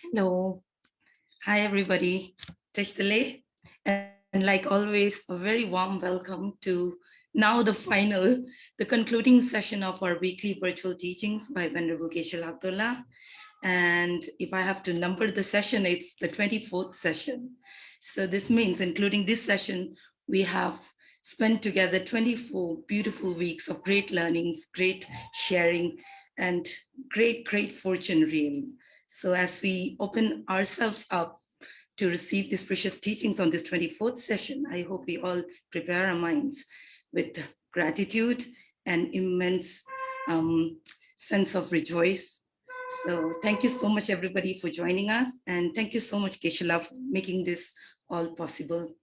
Hello. Hi, everybody. Tashdale. And like always, a very warm welcome to now the final, the concluding session of our weekly virtual teachings by Venerable Geshe Lhakdor. And if I have to number the session, it's the 24th session. So this means, including this session, we have spent together 24 beautiful weeks of great learnings, great sharing, and great fortune, really. So as we open ourselves up to receive these precious teachings on this 24th session, I hope we all prepare our minds with gratitude and immense sense of rejoice. So thank you so much, everybody, for joining us. And thank you so much, Geshe-la, for making this all possible.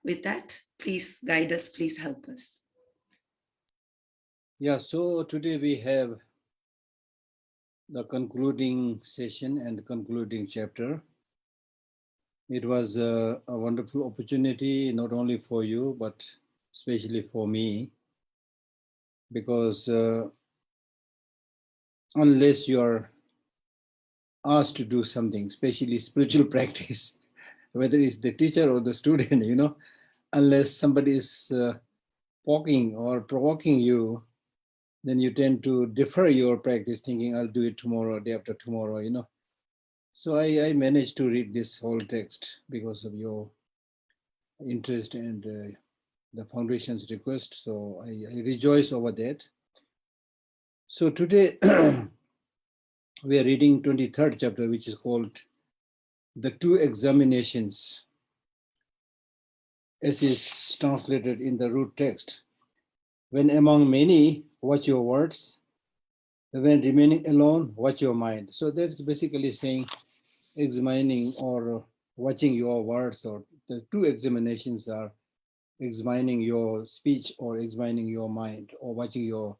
With that, please guide us, please help us. Yeah, so today we have the concluding session and the concluding chapter. It was a wonderful opportunity, not only for you, but especially for me, because unless you are asked to do something, especially spiritual practice, whether it's the teacher or the student, unless somebody is poking or provoking you, then you tend to defer your practice thinking, I'll do it tomorrow, day after tomorrow, So I managed to read this whole text because of your interest and the foundation's request. So I rejoice over that. So today we are reading 23rd chapter, which is called The Two Examinations, as is translated in the root text. When among many, watch your words. When remaining alone, watch your mind. So that's basically saying examining or watching your words, or the two examinations are examining your speech or examining your mind, or watching your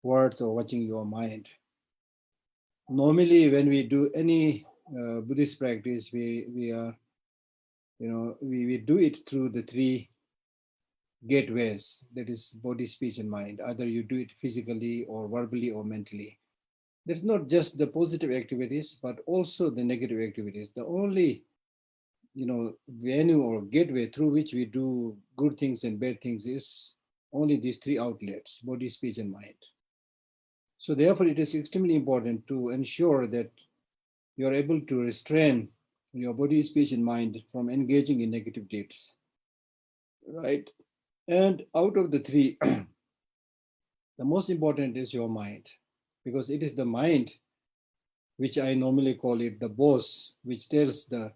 words or watching your mind. Normally, when we do any Buddhist practice, we are, we do it through the three gateways, that is body, speech, and mind. Either you do it physically or verbally or mentally. That's not just the positive activities, but also the negative activities. The only venue or gateway through which we do good things and bad things is only these three outlets: body, speech, and mind. So therefore, it is extremely important to ensure that you are able to restrain your body, speech, and mind from engaging in negative deeds, right? And out of the three, the most important is your mind, because it is the mind, which I normally call it the boss, which tells the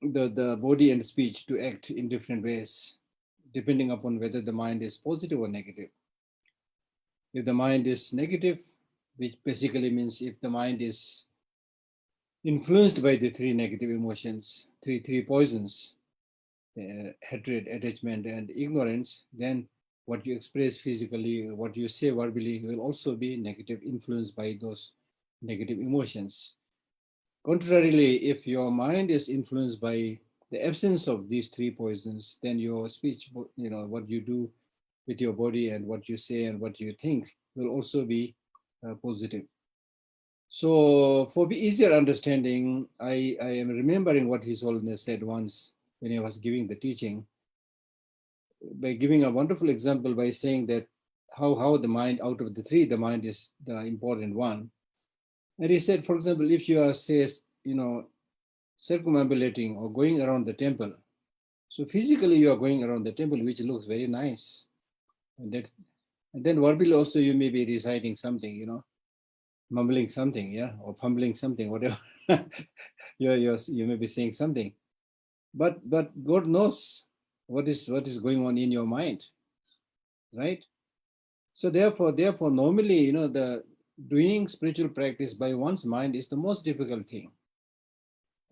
body and speech to act in different ways, depending upon whether the mind is positive or negative. If the mind is negative, which basically means if the mind is influenced by the three negative emotions, three poisons, hatred, attachment, and ignorance, then what you express physically, what you say verbally will also be negative, influenced by those negative emotions. Contrarily, if your mind is influenced by the absence of these three poisons, then your speech, what you do with your body and what you say and what you think will also be positive. So for easier understanding, I am remembering what His Holiness said once when he was giving the teaching, by giving a wonderful example by saying that how the mind, out of the three, the mind is the important one. And he said, for example, if you are, says, circumambulating or going around the temple, so physically you are going around the temple, which looks very nice. And then verbally also you may be reciting something, mumbling something, yeah, or fumbling something, whatever. you may be saying something. But God knows what is going on in your mind, right? So therefore, normally, the doing spiritual practice by one's mind is the most difficult thing.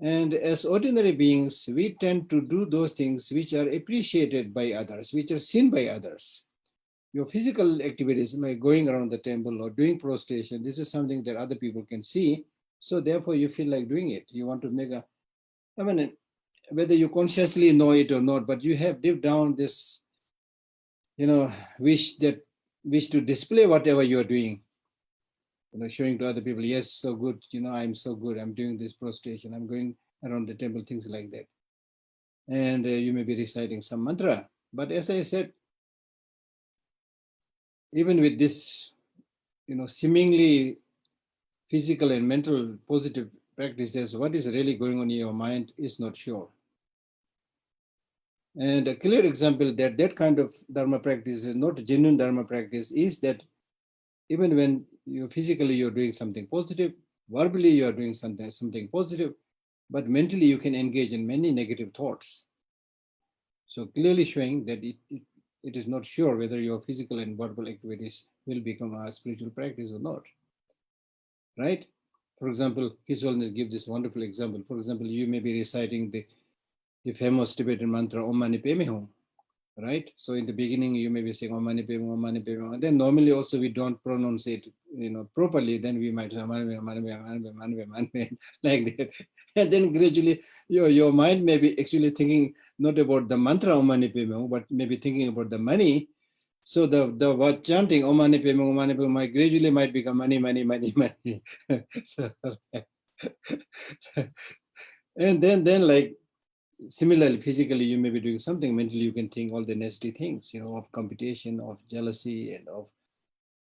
And as ordinary beings, we tend to do those things which are appreciated by others, which are seen by others. Your physical activities, like going around the temple or doing prostration, this is something that other people can see. So therefore, you feel like doing it. You want to make whether you consciously know it or not, but you have deep down this, wish to display whatever you're doing, showing to other people, yes, so good, I'm so good, I'm doing this prostration, I'm going around the temple, things like that. And you may be reciting some mantra. But as I said, even with this, seemingly physical and mental positive practices, what is really going on in your mind is not sure. And a clear example that that kind of Dharma practice is not genuine Dharma practice is that even when you physically you're doing something positive, verbally you are doing something positive, but mentally you can engage in many negative thoughts. So clearly showing that it is not sure whether your physical and verbal activities will become a spiritual practice or not, right? For example, His Holiness gives this wonderful example. For example, you may be reciting the famous Tibetan mantra Om Mani Padme Hum, right? So in the beginning, you may be saying Om Mani Padme Hum, Om Mani Padme Hum. And then normally also we don't pronounce it, properly. Then we might say Om Mani Padme Hum, Mani Padme Hum, Mani Padme Hum, Mani Padme Hum, Mani Padme Hum, like that. And then gradually your mind may be actually thinking not about the mantra Om Mani Padme Hum, but maybe thinking about the money. So the word chanting Om Mani Padme Hum, Mani Padme Hum might gradually might become money, money, money, money. So, and then like similarly, physically, you may be doing something. Mentally, you can think all the nasty things, of competition, of jealousy, and of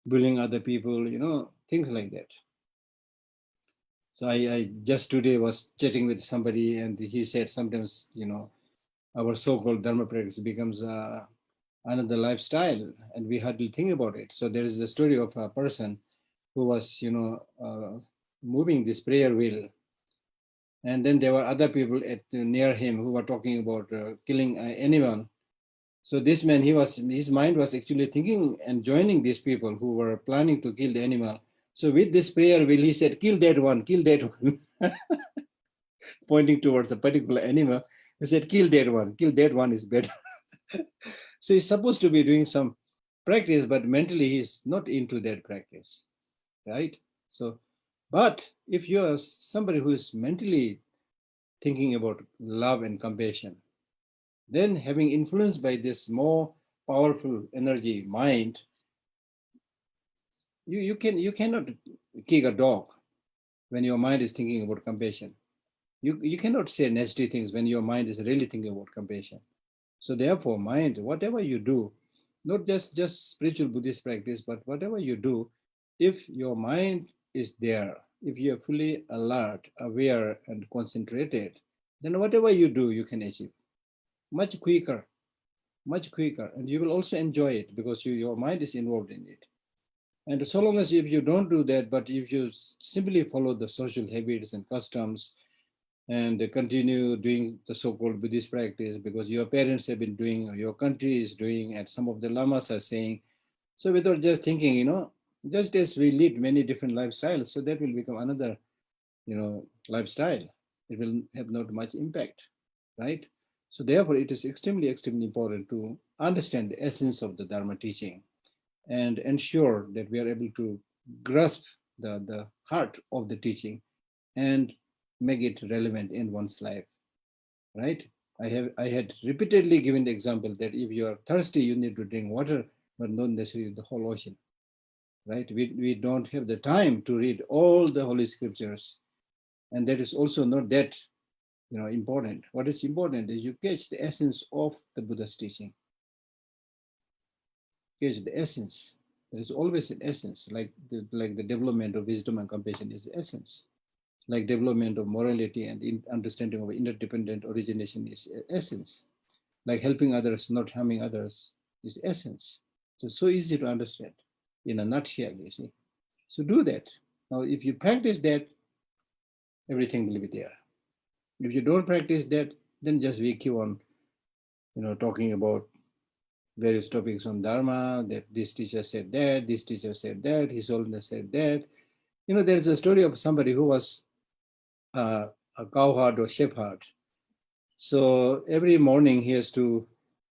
bullying other people, things like that. So I just today was chatting with somebody, and he said sometimes, our so-called Dharma practice becomes another lifestyle, and we hardly think about it. So there is a story of a person who was, moving this prayer wheel. And then there were other people near him who were talking about killing anyone. So this man, his mind was actually thinking and joining these people who were planning to kill the animal. So with this prayer wheel, he said, kill that one, pointing towards a particular animal. He said, kill that one is better. So he's supposed to be doing some practice, but mentally he's not into that practice, right? So, but if you're somebody who is mentally thinking about love and compassion, then having influenced by this more powerful energy, mind, you cannot kick a dog when your mind is thinking about compassion. You cannot say nasty things when your mind is really thinking about compassion. So therefore, mind, whatever you do, not just spiritual Buddhist practice, but whatever you do, if your mind is there, if you are fully alert, aware, and concentrated, then whatever you do, you can achieve much quicker, and you will also enjoy it because your mind is involved in it. And so long as if you don't do that, but if you simply follow the social habits and customs and continue doing the so-called Buddhist practice because your parents have been doing, or your country is doing, and some of the lamas are saying, so without just thinking, just as we lead many different lifestyles, so that will become another, lifestyle. It will have not much impact, right? So therefore, it is extremely, extremely important to understand the essence of the Dharma teaching and ensure that we are able to grasp the heart of the teaching and make it relevant in one's life, right? I had repeatedly given the example that if you are thirsty, you need to drink water, but not necessarily the whole ocean, right? We don't have the time to read all the holy scriptures, and that is also not that important. What is important is you catch the essence of the Buddha's teaching. Catch the essence. There is always an essence, like the development of wisdom and compassion is the essence. Like development of morality and understanding of interdependent origination is essence. Like helping others, not harming others is essence. So it's so easy to understand in a nutshell, you see. So do that. Now, if you practice that, everything will be there. If you don't practice that, then just we keep on, talking about various topics on Dharma, that this teacher said that, this teacher said that, His Holiness said that. There's a story of somebody who was a cowherd or shepherd. So every morning he has to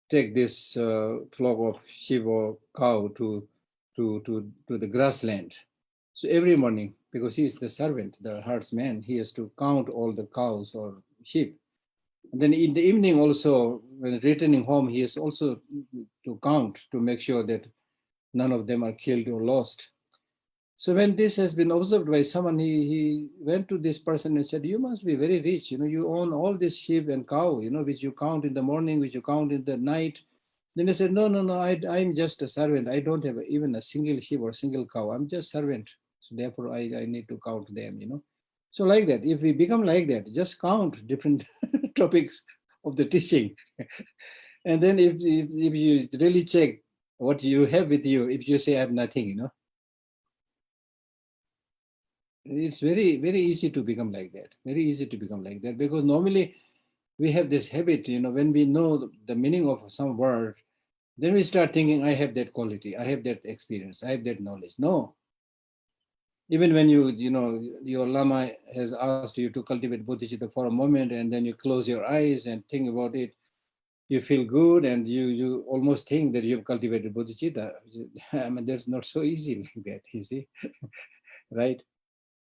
take this flock of sheep or cow to the grassland. So every morning, because he is the servant, the herdsman, he has to count all the cows or sheep. And then in the evening also, when returning home, he has also to count to make sure that none of them are killed or lost. So when this has been observed by someone, he went to this person and said, you must be very rich. You own all this sheep and cow, which you count in the morning, which you count in the night. Then he said, no, no, no, I'm just a servant. I don't have even a single sheep or a single cow. I'm just servant. So therefore, I need to count them. So like that, if we become like that, just count different topics of the teaching. And then if you really check what you have with you, if you say I have nothing, it's very, very easy to become like that. Very easy to become like that, because normally we have this habit, when we know the meaning of some word, then we start thinking, I have that quality, I have that experience, I have that knowledge. No. Even when your Lama has asked you to cultivate bodhicitta for a moment, and then you close your eyes and think about it, you feel good, and you almost think that you've cultivated bodhicitta. I mean, that's not so easy like that, you see, right?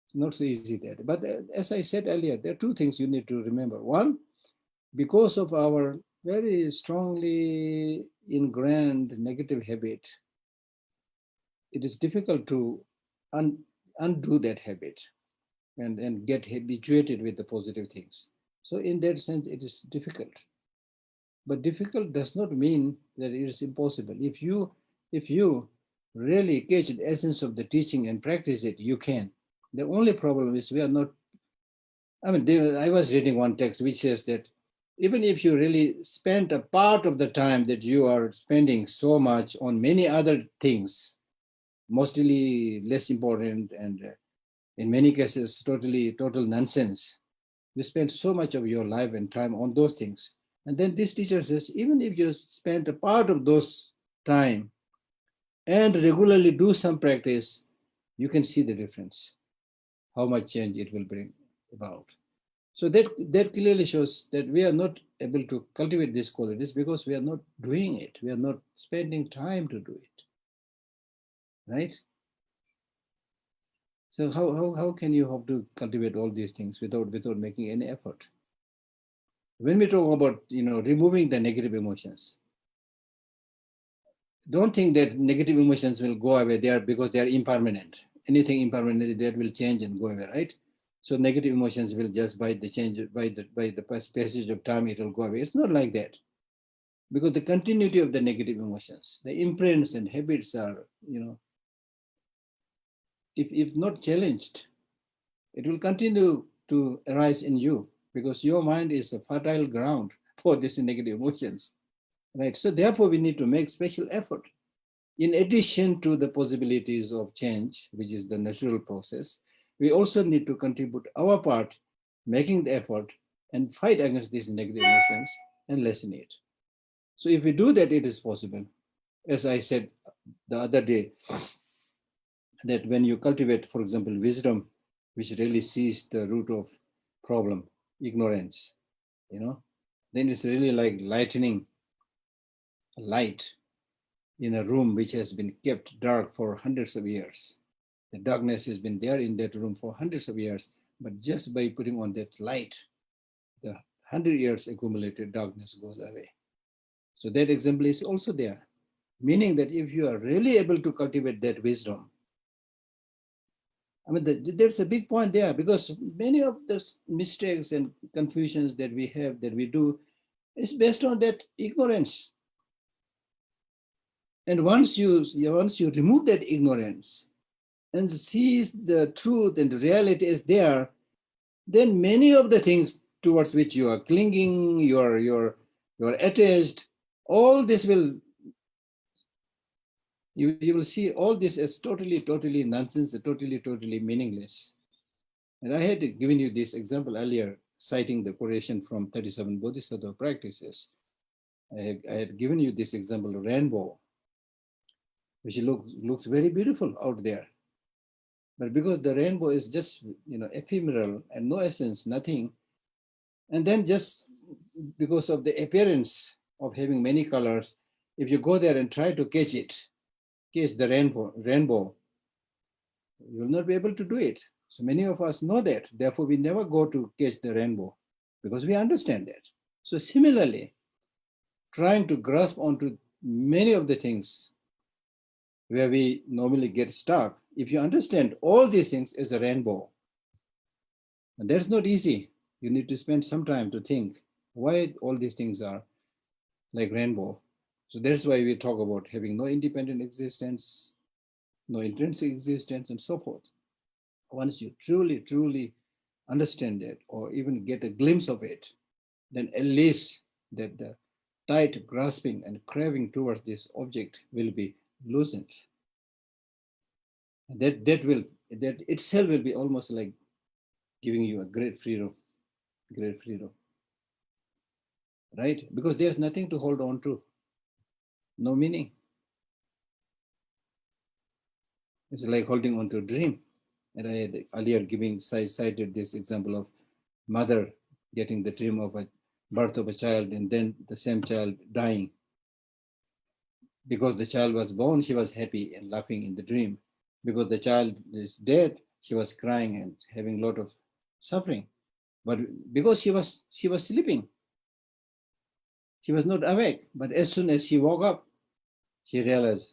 It's not so easy that. But as I said earlier, there are two things you need to remember. One, because of our very strongly ingrained negative habit, it is difficult to undo that habit and get habituated with the positive things. So in that sense, it is difficult. But difficult does not mean that it is impossible. If you really catch the essence of the teaching and practice it, you can. The only problem is we are not. I mean, I was reading one text which says that even if you really spend a part of the time that you are spending so much on many other things, mostly less important and in many cases total nonsense, you spend so much of your life and time on those things. And then this teacher says, even if you spend a part of those time and regularly do some practice, you can see the difference, how much change it will bring about. So that clearly shows that we are not able to cultivate these qualities because we are not doing it. We are not spending time to do it, right? So how can you hope to cultivate all these things without making any effort? When we talk about removing the negative emotions, don't think that negative emotions will go away there because they are impermanent. Anything impermanent that will change and go away, right? So negative emotions will just by the change by the passage of time it will go away. It's not like that, because the continuity of the negative emotions, the imprints and habits are, if not challenged, it will continue to arise in you because your mind is a fertile ground for these negative emotions, right? So therefore, we need to make special effort. In addition to the possibilities of change, which is the natural process, we also need to contribute our part, making the effort and fight against these negative emotions and lessen it. So if we do that, it is possible. As I said the other day, that when you cultivate, for example, wisdom, which really sees the root of problem, ignorance, then it's really like lightening a light in a room which has been kept dark for hundreds of years. The darkness has been there in that room for hundreds of years, but just by putting on that light, the 100 years accumulated darkness goes away. So that example is also there, meaning that if you are really able to cultivate that wisdom, I mean, there's a big point there, because many of the mistakes and confusions that we have, that we do, is based on that ignorance. And once you remove that ignorance and sees the truth and the reality is there, then many of the things towards which you are clinging, you're attached, all this will, you will see all this as totally nonsense, totally meaningless. And I had given you this example earlier, citing the quotation from 37 Bodhisattva practices. I had given you this example of rainbow, which looks very beautiful out there. But because the rainbow is just ephemeral and no essence, nothing, and then just because of the appearance of having many colors, if you go there and try to catch the rainbow, you will not be able to do it. So many of us know that. Therefore, we never go to catch the rainbow because we understand that. So similarly, trying to grasp onto many of the things where we normally get stuck if you understand all these things as a rainbow, and that's not easy. You need to spend some time to think why all these things are like rainbow. So that's why we talk about having no independent existence, no intrinsic existence, and so forth. Once you truly, truly understand that, or even get a glimpse of it, then at least that the tight grasping and craving towards this object will be loosened. And that itself will be almost like giving you a great freedom, right? Because there's nothing to hold on to, no meaning. It's like holding on to a dream. And I had earlier cited this example of mother getting the dream of a birth of a child and then the same child dying. Because the child was born, she was happy and laughing in the dream. Because the child is dead, she was crying and having a lot of suffering. But because she was sleeping, she was not awake. But as soon as she woke up, she realized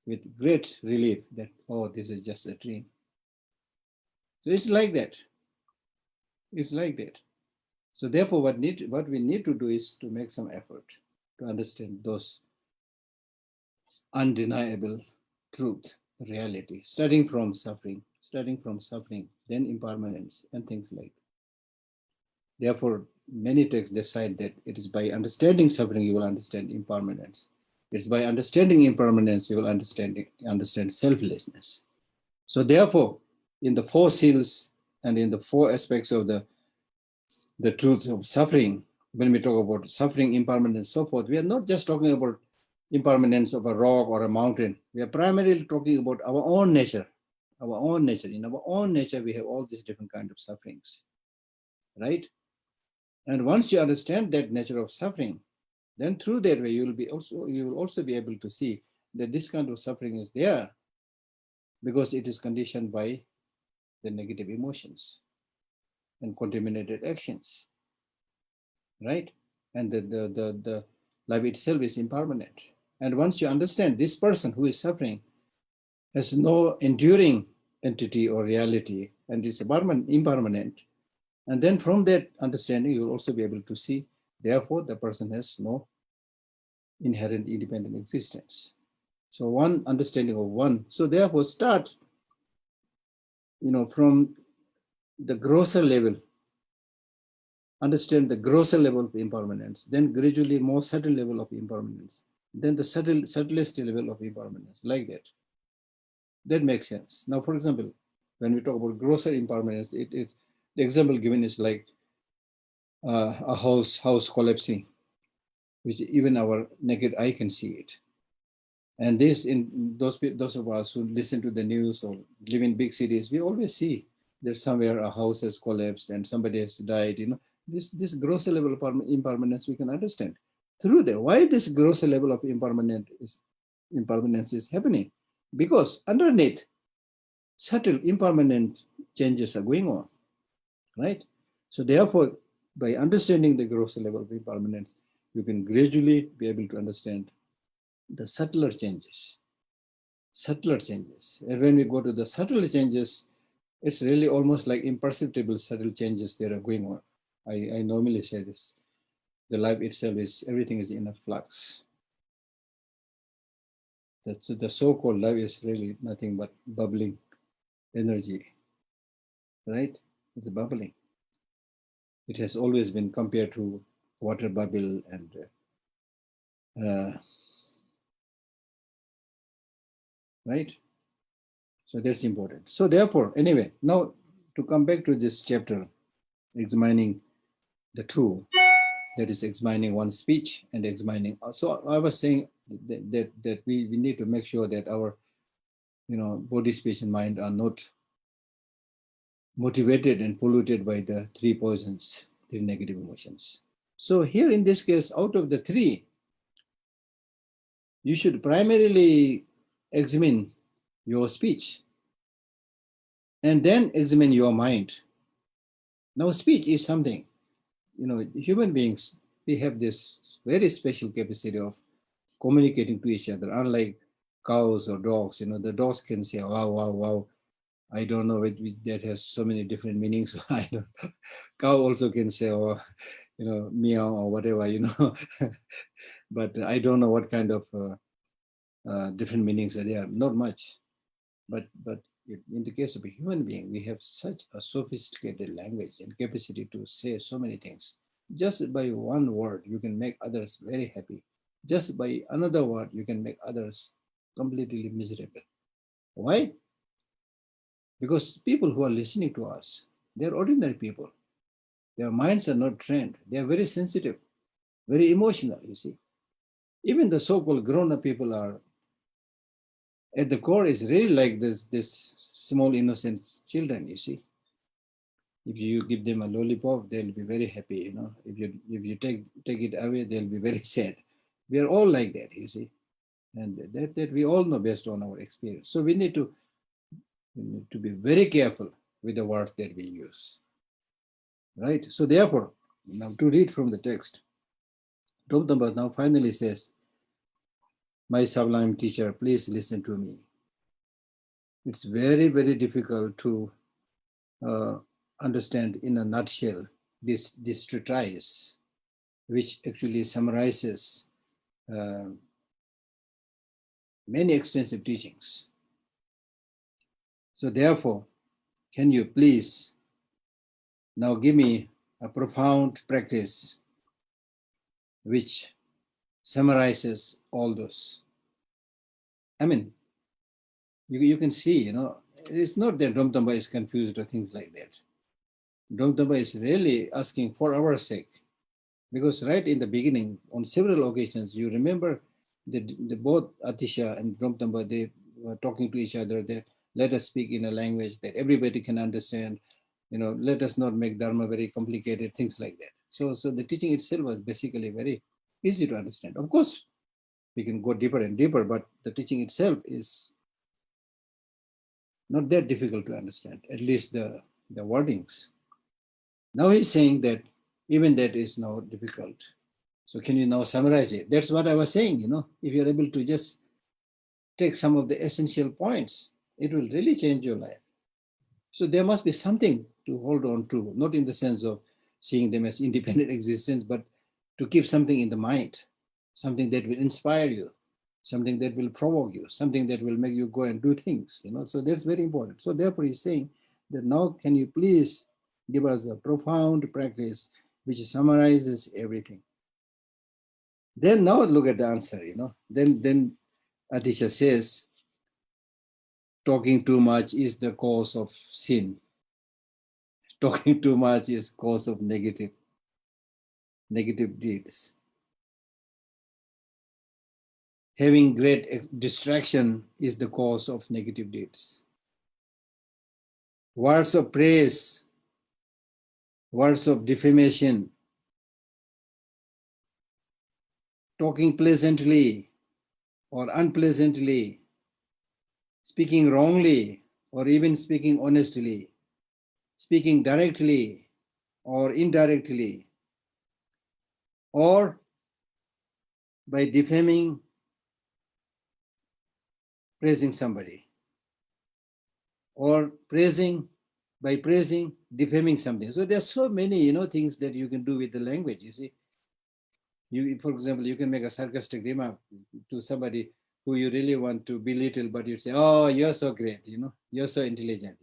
with great relief that, oh, this is just a dream. So it's like that. It's like that. So therefore, what we need to do is to make some effort to understand those undeniable truth, reality, starting from suffering, then impermanence and things like that. Therefore, many texts decide that it is by understanding suffering you will understand impermanence. It's by understanding impermanence you will understand selflessness. So therefore, in the four seals and in the four aspects of the truth of suffering, when we talk about suffering, impermanence, and so forth, we are not just talking about impermanence of a rock or a mountain. We are primarily talking about our own nature. Our own nature. In our own nature, we have all these different kinds of sufferings, right? And once you understand that nature of suffering, then through that way you will also be able to see that this kind of suffering is there because it is conditioned by the negative emotions and contaminated actions, right? And the life itself is impermanent. And once you understand this person who is suffering has no enduring entity or reality and is impermanent, and then from that understanding, you will also be able to see, therefore, the person has no inherent independent existence. So one understanding of one. So therefore, start, from the grosser level, understand the grosser level of impermanence, then gradually more subtle level of impermanence, then the subtlest level of impermanence, like that. That makes sense. Now, for example, when we talk about grosser impermanence, the example given is like a house collapsing, which even our naked eye can see it. And this, in those of us who listen to the news or live in big cities, we always see that somewhere a house has collapsed and somebody has died. This grosser level of impermanence we can understand through that. Why this grosser level of impermanence is happening? Because underneath, subtle impermanent changes are going on, right? So therefore, by understanding the grosser level of impermanence, you can gradually be able to understand the subtler changes. And when we go to the subtle changes, it's really almost like imperceptible subtle changes that are going on. I normally say this. The life itself everything is in a flux. The so-called life is really nothing but bubbling energy, right? It's bubbling. It has always been compared to water bubble and right? So that's important. So therefore, anyway, now to come back to this chapter, examining the two, that is examining one's speech and examining. So I was saying that we need to make sure that our, body, speech, and mind are not motivated and polluted by the three poisons, the negative emotions. So here in this case, out of the three, you should primarily examine your speech and then examine your mind. Now, speech is something, human beings, we have this very special capacity of communicating to each other, unlike cows or dogs. The dogs can say, wow, wow, wow. I don't know, that has so many different meanings. I don't know. Cow also can say, oh, meow or whatever. But I don't know what kind of different meanings are there. Not much. But in the case of a human being, we have such a sophisticated language and capacity to say so many things. Just by one word, you can make others very happy. Just by another word, you can make others completely miserable. Why? Because people who are listening to us, they're ordinary people. Their minds are not trained. They are very sensitive, very emotional, you see. Even the so-called grown-up people are, at the core, is really like this small innocent children, you see. If you give them a lollipop, they'll be very happy. If you take it away, they'll be very sad. We are all like that, you see. And that we all know based on our experience. So we need to be very careful with the words that we use. Right? So therefore, now to read from the text, Gautam now finally says, my sublime teacher, please listen to me. It's very, very difficult to understand in a nutshell this treatise, which actually summarizes many extensive teachings. So therefore, can you please now give me a profound practice which summarizes all those? I mean, you can see, it's not that Ramtamba is confused or things like that. Ramtamba is really asking for our sake. Because right in the beginning, on several occasions, you remember the both Atisha and Ramtamba, they were talking to each other that let us speak in a language that everybody can understand. Let us not make Dharma very complicated, things like that. So the teaching itself was basically very easy to understand. Of course, we can go deeper and deeper, but the teaching itself is not that difficult to understand, at least the wordings. Now he's saying that even that is now difficult. So can you now summarize it? That's what I was saying, if you're able to just take some of the essential points, it will really change your life. So there must be something to hold on to, not in the sense of seeing them as independent existence, but to keep something in the mind, something that will inspire you, something that will provoke you, something that will make you go and do things, So that's very important. So therefore he's saying that now can you please give us a profound practice which summarizes everything. Then now look at the answer, Then Atisha says, talking too much is the cause of sin. Talking too much is cause of negative deeds. Having great distraction is the cause of negative deeds. Words of praise, words of defamation, talking pleasantly or unpleasantly, speaking wrongly or even speaking honestly, speaking directly or indirectly, or by defaming, praising somebody, or by praising, defaming something. So there's so many, things that you can do with the language, you see. For example, you can make a sarcastic remark to somebody who you really want to belittle, but you say, oh, you're so great, you're so intelligent,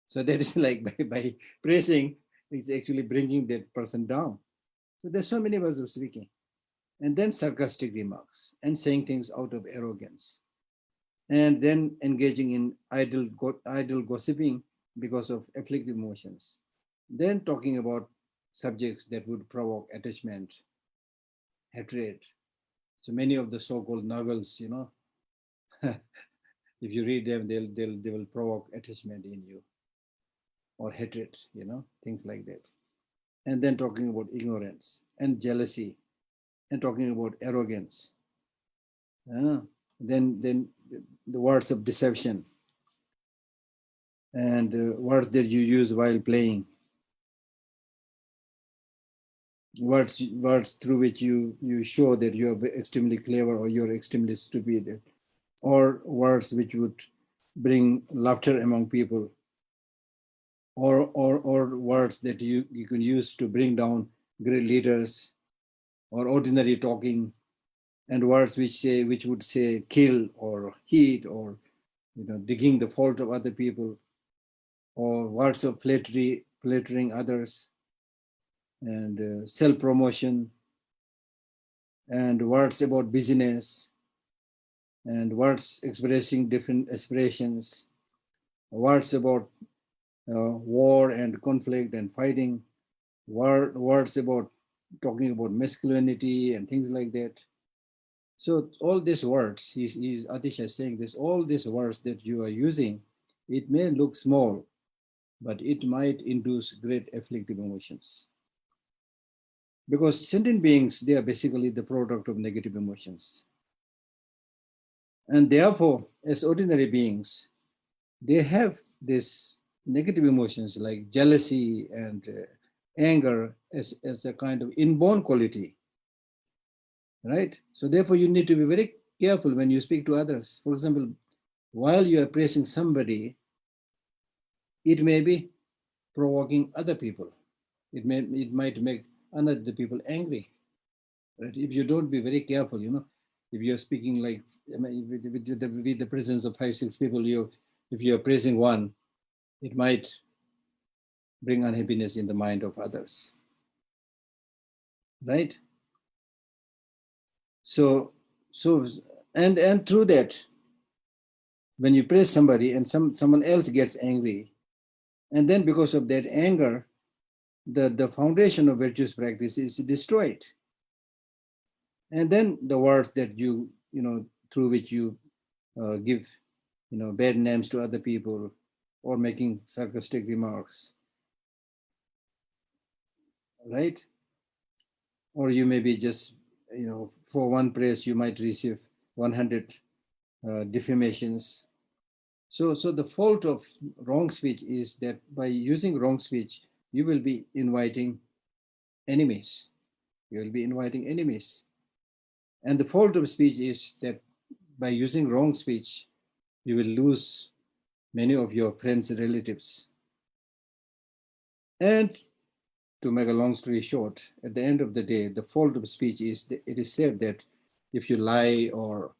So that is like by praising, it's actually bringing that person down. So there's so many ways of speaking. And then sarcastic remarks and saying things out of arrogance. And then engaging in idle gossiping because of afflictive emotions. Then talking about subjects that would provoke attachment, hatred. So many of the so-called novels, if you read them, they will provoke attachment in you or hatred, things like that. And then talking about ignorance and jealousy and talking about arrogance. Then the words of deception and words that you use while playing, words through which you show that you are extremely clever or you're extremely stupid, or words which would bring laughter among people, or words that you can use to bring down great leaders, or ordinary talking, and words which would say kill or hate, or digging the fault of other people, or words of flattering others, and self-promotion, and words about business, and words expressing different aspirations, words about war and conflict and fighting, words about talking about masculinity and things like that. So all these words, Atisha is saying this, all these words that you are using, it may look small, but it might induce great afflictive emotions. Because sentient beings, they are basically the product of negative emotions. And therefore, as ordinary beings, they have this negative emotions like jealousy and anger as a kind of inborn quality, right? So therefore, you need to be very careful when you speak to others. For example, while you are praising somebody, it may be provoking other people. It might make other people angry, right? If you don't be very careful, if you're speaking like with the presence of 5-6 people, if you're praising one, it might bring unhappiness in the mind of others, right? So and through that, when you praise somebody and someone else gets angry, and then because of that anger, the foundation of virtuous practice is destroyed. And then the words that through which you give bad names to other people, or making sarcastic remarks, right? Or you may be just for one praise you might receive 100 defamations. So the fault of wrong speech is that by using wrong speech, you will be inviting enemies. You will be inviting enemies. And the fault of speech is that by using wrong speech, you will lose many of your friends and relatives. And to make a long story short, at the end of the day, the fault of speech is that it is said that if you lie or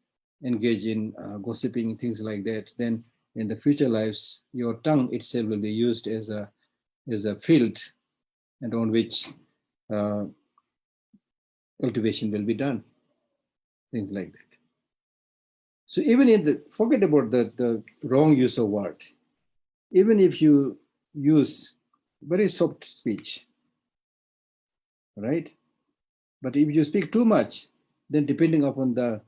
engage in gossiping, things like that, then in the future lives, your tongue itself will be used as a field, and on which cultivation will be done, things like that. So even forget about the wrong use of word. Even if you use very soft speech, right? But if you speak too much, then depending upon the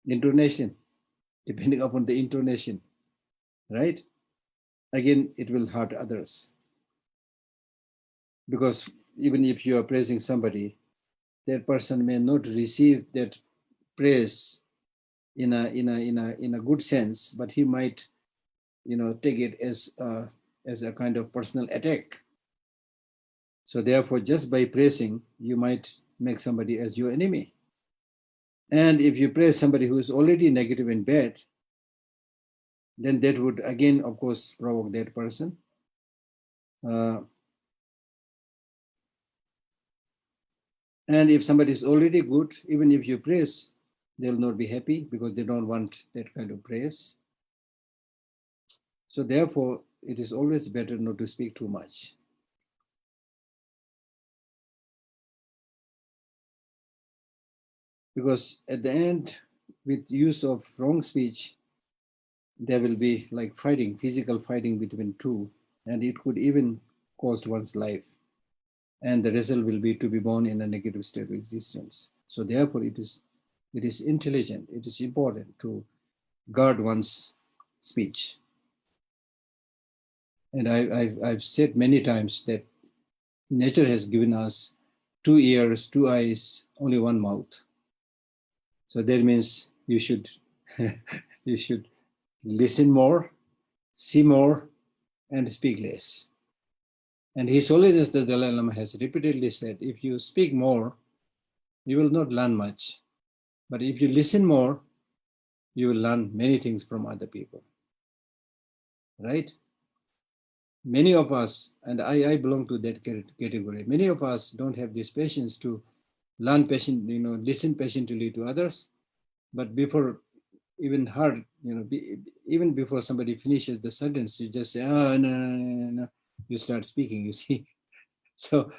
intonation, right? Again, it will hurt others. Because even if you are praising somebody, that person may not receive that praise in a good sense, but he might take it as a kind of personal attack. So therefore, just by praising, you might make somebody as your enemy. And if you praise somebody who is already negative and bad, then that would again, of course, provoke that person. And if somebody is already good, even if you praise, they'll not be happy because they don't want that kind of praise. So therefore, it is always better not to speak too much. Because at the end, with use of wrong speech, there will be like fighting, physical fighting between two, and it could even cost one's life. And the result will be to be born in a negative state of existence. So therefore, it is intelligent, it is important to guard one's speech. And I've said many times that nature has given us 2 ears, 2 eyes, only 1 mouth. So that means you should you should listen more, see more, and speak less. And His Holiness the Dalai Lama has repeatedly said, if you speak more, you will not learn much. But if you listen more, you will learn many things from other people, right? Many of us, and I belong to that category, many of us don't have this patience to learn patient, listen patiently to others. But before even hard, even before somebody finishes the sentence, you just say, oh, no, no, no, no, no. You start speaking, you see. So,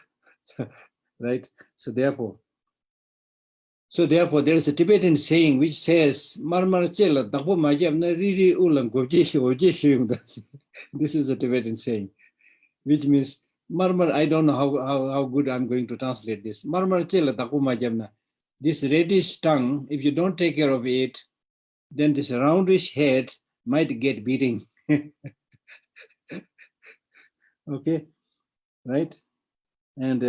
right? So therefore, there is a Tibetan saying which says, "Marmar chela dapo majam na riri ulang goji shiyung." This is a Tibetan saying, which means, Marmar, I don't know how good I'm going to translate this. Marmar chela dapo majam na. This reddish tongue, if you don't take care of it, then this roundish head might get beating. Okay, right? And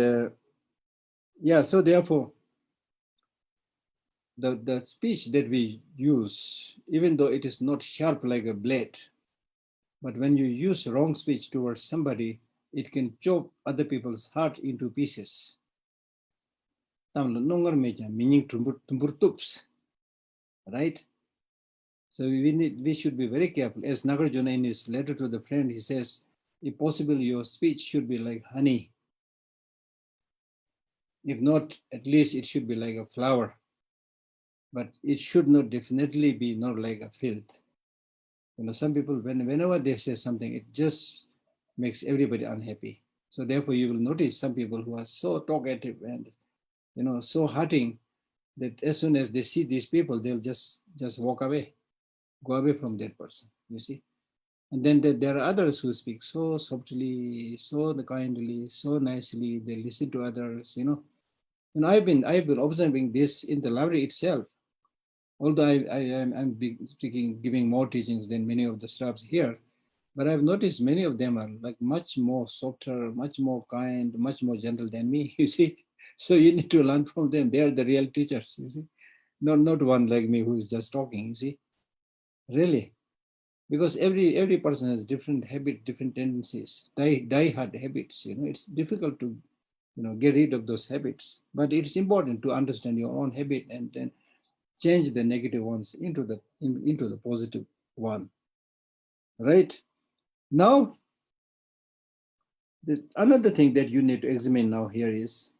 so therefore, the speech that we use, even though it is not sharp like a blade, but when you use wrong speech towards somebody, it can chop other people's heart into pieces. Meaning right? So we should be very careful. As Nagarjuna in his letter to the friend, he says, if possible, your speech should be like honey. If not, at least it should be like a flower. But it should not definitely be not like a filth. Some people, whenever they say something, it just makes everybody unhappy. So therefore, you will notice some people who are so talkative and so hurting that as soon as they see these people, they'll just walk away, go away from that person. You see. And then there are others who speak so softly, so kindly, so nicely. They listen to others. And I've been observing this in the library itself. Although I'm speaking, giving more teachings than many of the staffs here, but I've noticed many of them are like much more softer, much more kind, much more gentle than me. You see, so you need to learn from them. They are the real teachers. You see, not one like me who is just talking. You see, really, because every person has different habit, different tendencies, die-hard habits. It's difficult to get rid of those habits, but it's important to understand your own habit and then change the negative ones into the positive one, right? Now, another thing that you need to examine now here is,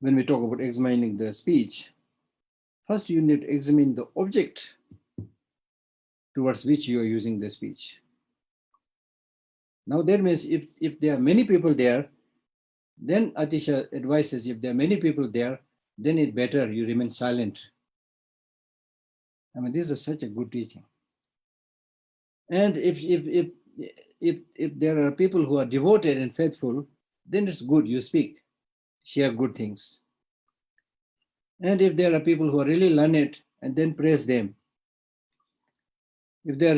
when we talk about examining the speech, first you need to examine the object towards which you are using the speech. Now that means if there are many people there, then Atisha advises, if there are many people there, then it's better you remain silent. I mean, this is such a good teaching. And if there are people who are devoted and faithful, then it's good you speak, share good things. And if there are people who are really learned, and then praise them. If they're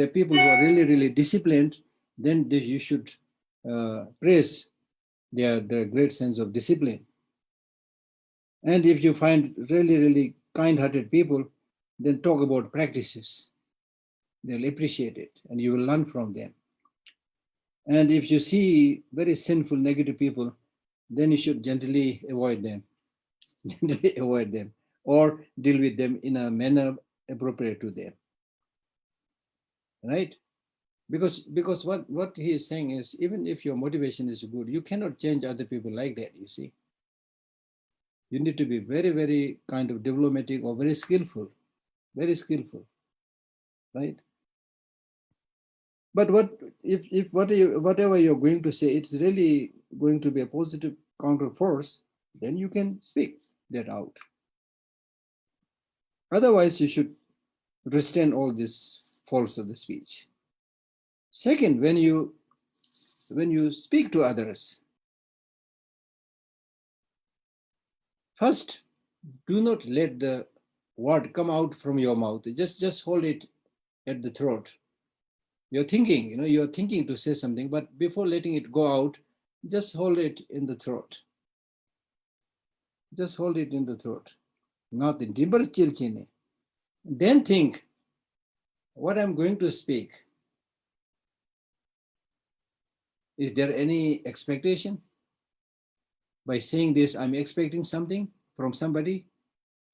people who are really disciplined, then you should praise their great sense of discipline. And if you find really kind-hearted people, then talk about practices. They'll appreciate it, and you will learn from them. And if you see very sinful, negative people, then you should gently avoid them, gently avoid them, or deal with them in a manner appropriate to them, right? Because what he is saying is, even if your motivation is good, you cannot change other people like that. You see, you need to be very kind of diplomatic or very skillful, right? But if whatever you're going to say, it's really going to be a positive counter force, then you can speak that out. Otherwise, you should restrain all this force of the speech. Second, when you speak to others, first, do not let the word come out from your mouth. Just hold it at the throat. You're thinking to say something, but before letting it go out, just hold it in the throat. Just hold it in the throat. Nothing. Then think what I'm going to speak. Is there any expectation? By saying this, I'm expecting something from somebody,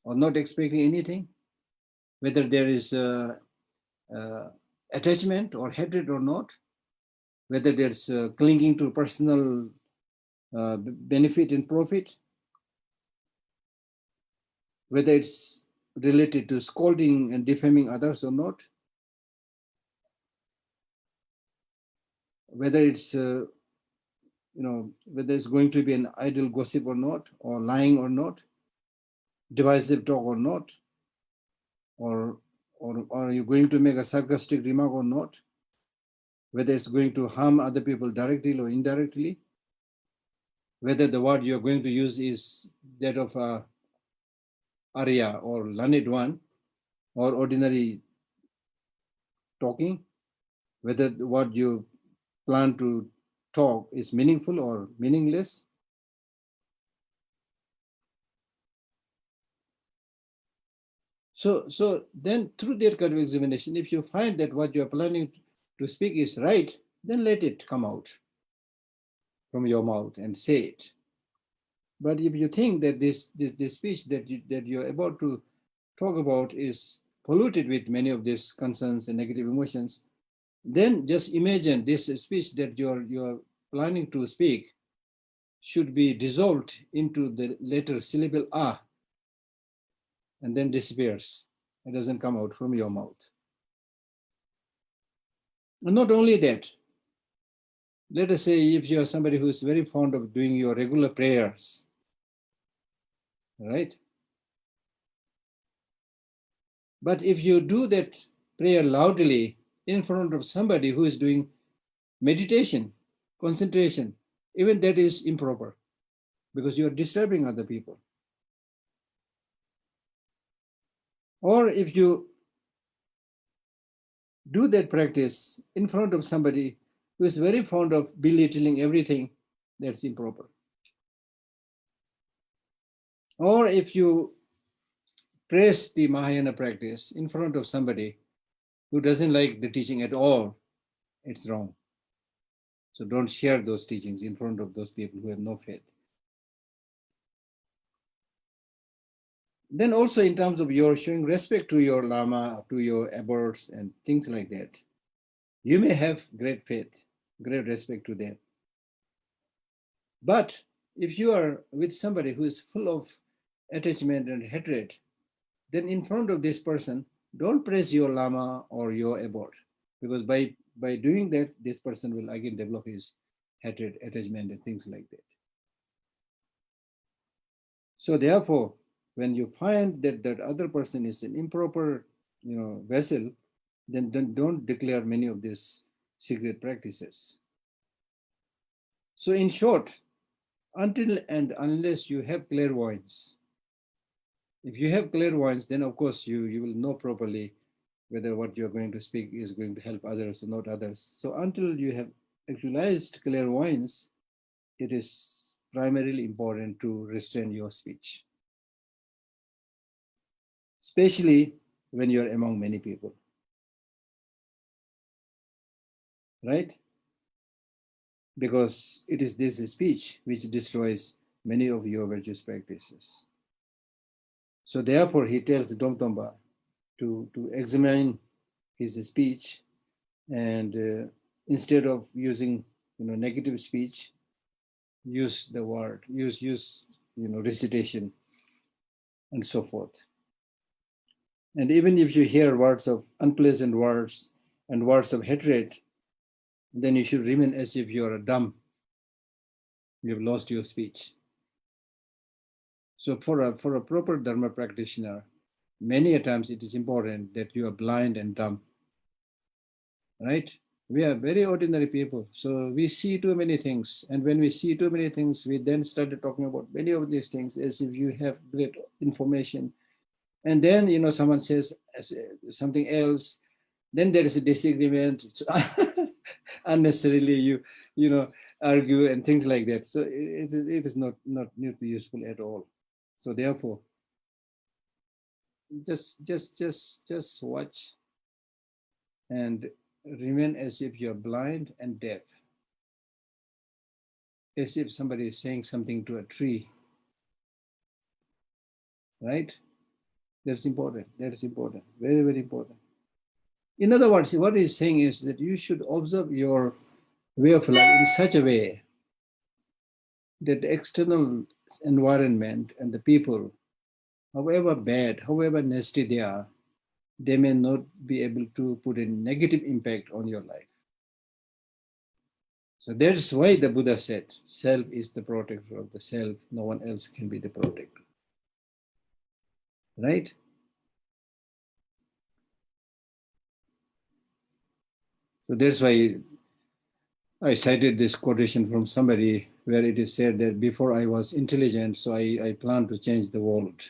or not expecting anything, whether there is attachment or hatred or not, whether there's clinging to personal benefit and profit, whether it's related to scolding and defaming others or not, whether it's whether it's going to be an idle gossip or not, or lying or not, divisive talk or not, or are you going to make a sarcastic remark or not, whether it's going to harm other people directly or indirectly, whether the word you're going to use is that of a Arya or learned one, or ordinary talking, whether what you plan to talk is meaningful or meaningless. So then through that kind of examination, if you find that what you're planning to speak is right, then let it come out from your mouth and say it. But if you think that this speech that you're about to talk about is polluted with many of these concerns and negative emotions, then just imagine this speech that you're planning to speak should be dissolved into the letter syllable ah, and then disappears. It doesn't come out from your mouth. And not only that, let us say if you are somebody who is very fond of doing your regular prayers, right? But if you do that prayer loudly in front of somebody who is doing meditation, concentration, even that is improper because you are disturbing other people. Or if you do that practice in front of somebody who is very fond of belittling everything, that's improper. Or if you praise the Mahayana practice in front of somebody who doesn't like the teaching at all, it's wrong. So don't share those teachings in front of those people who have no faith. Then also in terms of your showing respect to your Lama, to your abbots and things like that, you may have great faith, great respect to them. But if you are with somebody who is full of attachment and hatred, then in front of this person, don't praise your Lama or your abbot, because by doing that, this person will again develop his hatred, attachment, and things like that. So therefore, when you find that that other person is an improper, vessel, then don't declare many of these secret practices. So in short, until and unless you have clairvoyance, if you have clairvoyance, then of course you will know properly whether what you're going to speak is going to help others or not others. So until you have actualized clairvoyance, it is primarily important to restrain your speech, especially when you're among many people, right? Because it is this speech which destroys many of your virtuous practices. So therefore, he tells Domtomba to examine his speech, and instead of using negative speech, use the word, use recitation and so forth. And even if you hear words of unpleasant words and words of hatred, then you should remain as if you are dumb. You've lost your speech. So for a proper Dharma practitioner, many a times it is important that you are blind and dumb, right? We are very ordinary people, so we see too many things. And when we see too many things, we then started talking about many of these things as if you have great information. And then, someone says something else, then there is a disagreement. Unnecessarily, you argue and things like that. So it is not useful at all. So therefore, just watch and remain as if you're blind and deaf, as if somebody is saying something to a tree, right? That's important. That is important. Very, very important. In other words, what he's saying is that you should observe your way of life in such a way that the external environment and the people, however bad, however nasty they are, they may not be able to put a negative impact on your life. So that's why the Buddha said, self is the protector of the self, no one else can be the protector. Right? So that's why I cited this quotation from somebody where it is said that before I was intelligent, so I planned to change the world.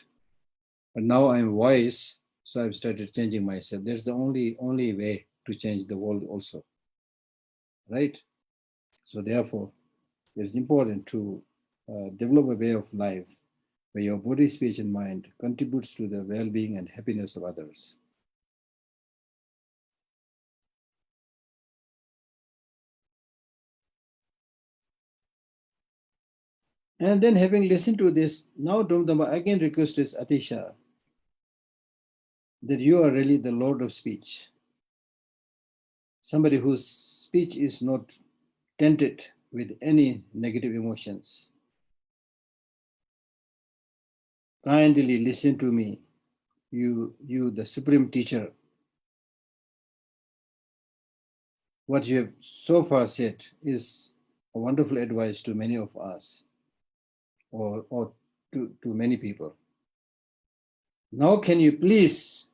But now I'm wise, so I've started changing myself. That's the only way to change the world also. Right? So therefore, it's important to develop a way of life where your body, speech, and mind contributes to the well-being and happiness of others. And then having listened to this, now Damdama again requests Atisha that you are really the Lord of speech. Somebody whose speech is not tainted with any negative emotions. Kindly listen to me, you the supreme teacher. What you have so far said is a wonderful advice to many of us, or to many people. Now can you please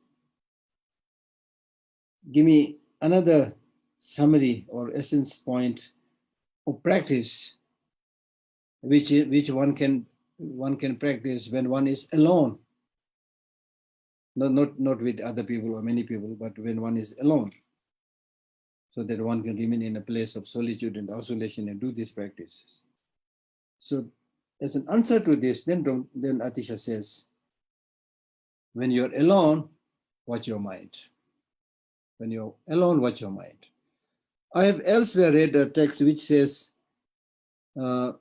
give me another summary or essence point of practice which one can practice when one is alone, not with other people or many people, but when one is alone, so that one can remain in a place of solitude and isolation and do these practices. So as an answer to this, then Atisha says, when you're alone, watch your mind. When you're alone, watch your mind. I have elsewhere read a text which says, when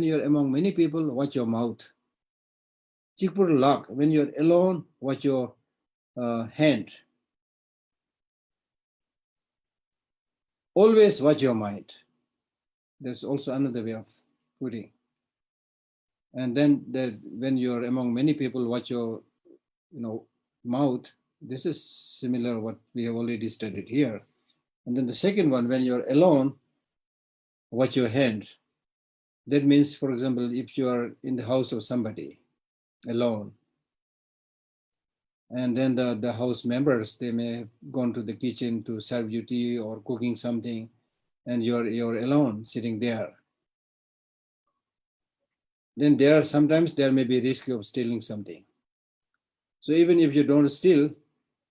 you're among many people, watch your mouth. Chikpur lak, when you're alone, watch your hand. Always watch your mind. There's also another way of putting. And then when you're among many people, watch your mouth. This is similar what we have already studied here. And then the second one, when you're alone, watch your hand. That means, for example, if you are in the house of somebody alone, and then the house members, they may have gone to the kitchen to serve you tea or cooking something, and you're alone sitting there. Then sometimes there may be risk of stealing something. So even if you don't steal,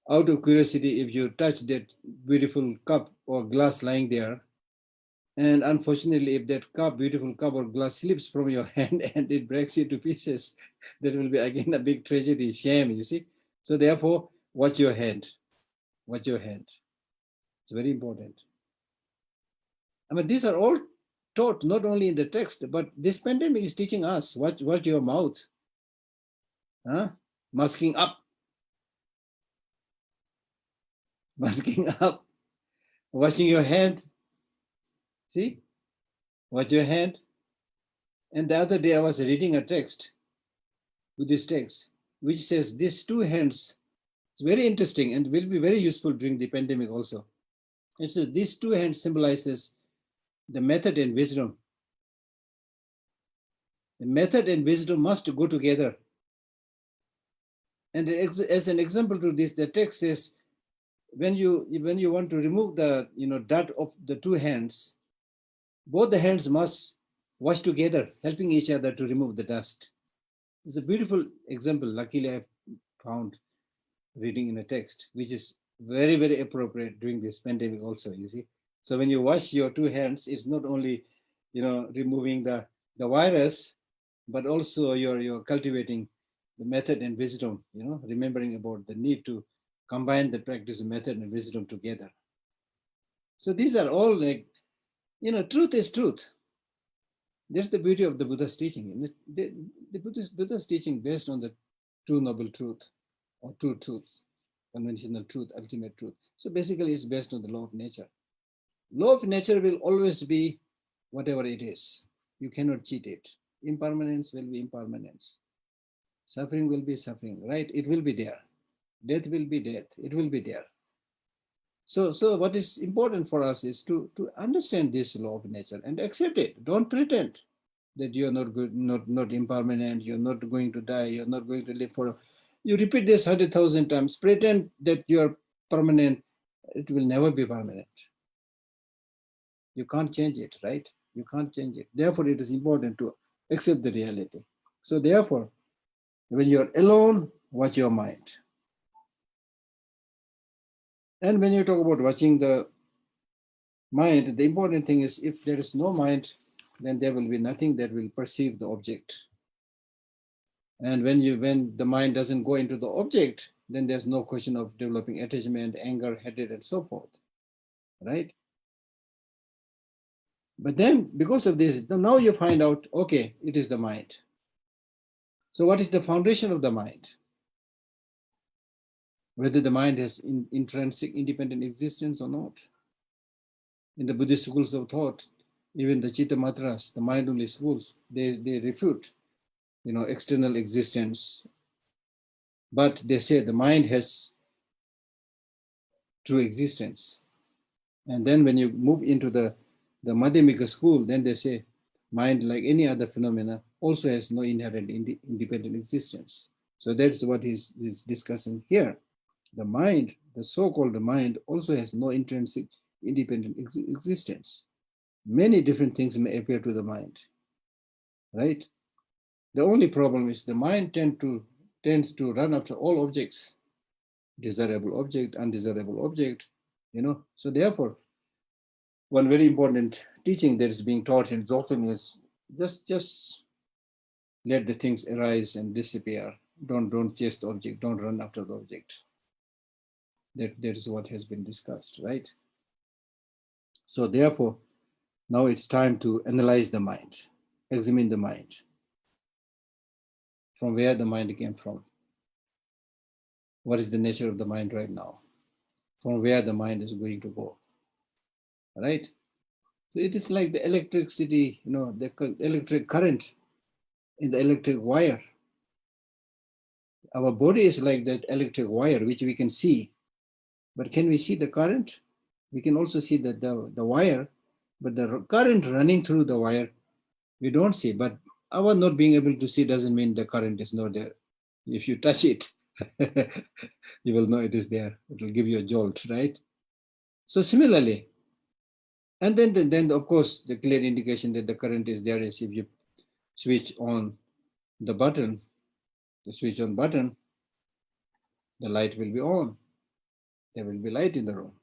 out of curiosity, if you touch that beautiful cup or glass lying there, and unfortunately, if that beautiful cup or glass slips from your hand and it breaks into pieces, that will be again a big tragedy, shame, you see. So therefore, watch your hand. Watch your hand. It's very important. I mean, these are all taught not only in the text, but this pandemic is teaching us, watch your mouth. Huh? Masking up. Masking up. Washing your hand. See? Watch your hand. And the other day I was reading a text, Buddhist text, which says these two hands, it's very interesting and will be very useful during the pandemic also. It says these two hands symbolizes the method and wisdom. The method and wisdom must go together. And as an example to this, the text says, when you want to remove the dirt of the two hands, both the hands must wash together, helping each other to remove the dust. It's a beautiful example. Luckily, I've found reading in a text, which is very, very appropriate during this pandemic also, you see. So when you wash your two hands, it's not only, removing the virus, but also you're cultivating the method and wisdom, remembering about the need to combine the practice of method and wisdom together. So these are all like, truth is truth. That's the beauty of the Buddha's teaching. The Buddha's teaching based on the true noble truth, or true truth, conventional truth, ultimate truth. So basically, it's based on the law of nature. Law of nature will always be whatever it is. You cannot cheat it. Impermanence will be impermanence. Suffering will be suffering, right? It will be there. Death will be death. It will be there. So what is important for us is to understand this law of nature and accept it. Don't pretend that you're not good, not impermanent, you're not going to die, you're not going to live forever. You repeat this 100,000 times, pretend that you're permanent, it will never be permanent. You can't change it, right? You can't change it. Therefore, it is important to accept the reality. So therefore, when you're alone, watch your mind. And when you talk about watching the mind, the important thing is if there is no mind, then there will be nothing that will perceive the object. And when the mind doesn't go into the object, then there's no question of developing attachment, anger, hatred, and so forth, right? But then because of this, now you find out, okay, it is the mind. So what is the foundation of the mind? Whether the mind has intrinsic independent existence or not. In the Buddhist schools of thought, even the Chitta Matras, the mind-only schools, they refute, external existence. But they say the mind has true existence. And then when you move into the Madhyamika school, then they say mind, like any other phenomena, also has no inherent independent existence. So that's what he's discussing here. The mind, the so-called mind, also has no intrinsic independent existence. Many different things may appear to the mind, right? The only problem is the mind tends to run after all objects, desirable object, undesirable object, So therefore, one very important teaching that is being taught in Dzogchen is just let the things arise and disappear. Don't chase the object. Don't run after the object. That is what has been discussed, right? So therefore, now it's time to analyze the mind, examine the mind, from where the mind came from. What is the nature of the mind right now? From where the mind is going to go, right? So it is like the electricity, the electric current in the electric wire. Our body is like that electric wire, which we can see. But can we see the current? We can also see the wire, but the current running through the wire, we don't see. But our not being able to see doesn't mean the current is not there. If you touch it, you will know it is there. It will give you a jolt, right? So similarly, and then of course, the clear indication that the current is there is if you switch on the button, the switch on button, the light will be on. There will be light in the room,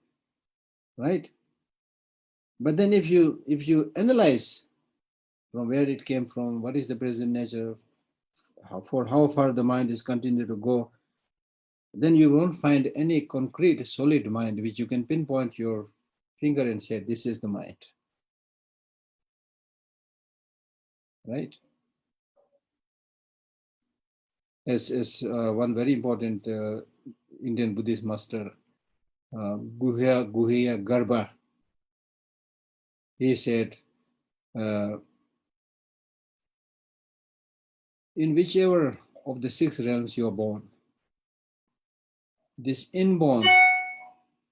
right? But then if you analyze from where it came from, what is the present nature, how far the mind is continuing to go, then you won't find any concrete, solid mind which you can pinpoint your finger and say, this is the mind, right? As one very important Indian Buddhist master, Guhya Garbha, he said, in whichever of the six realms you are born, this inborn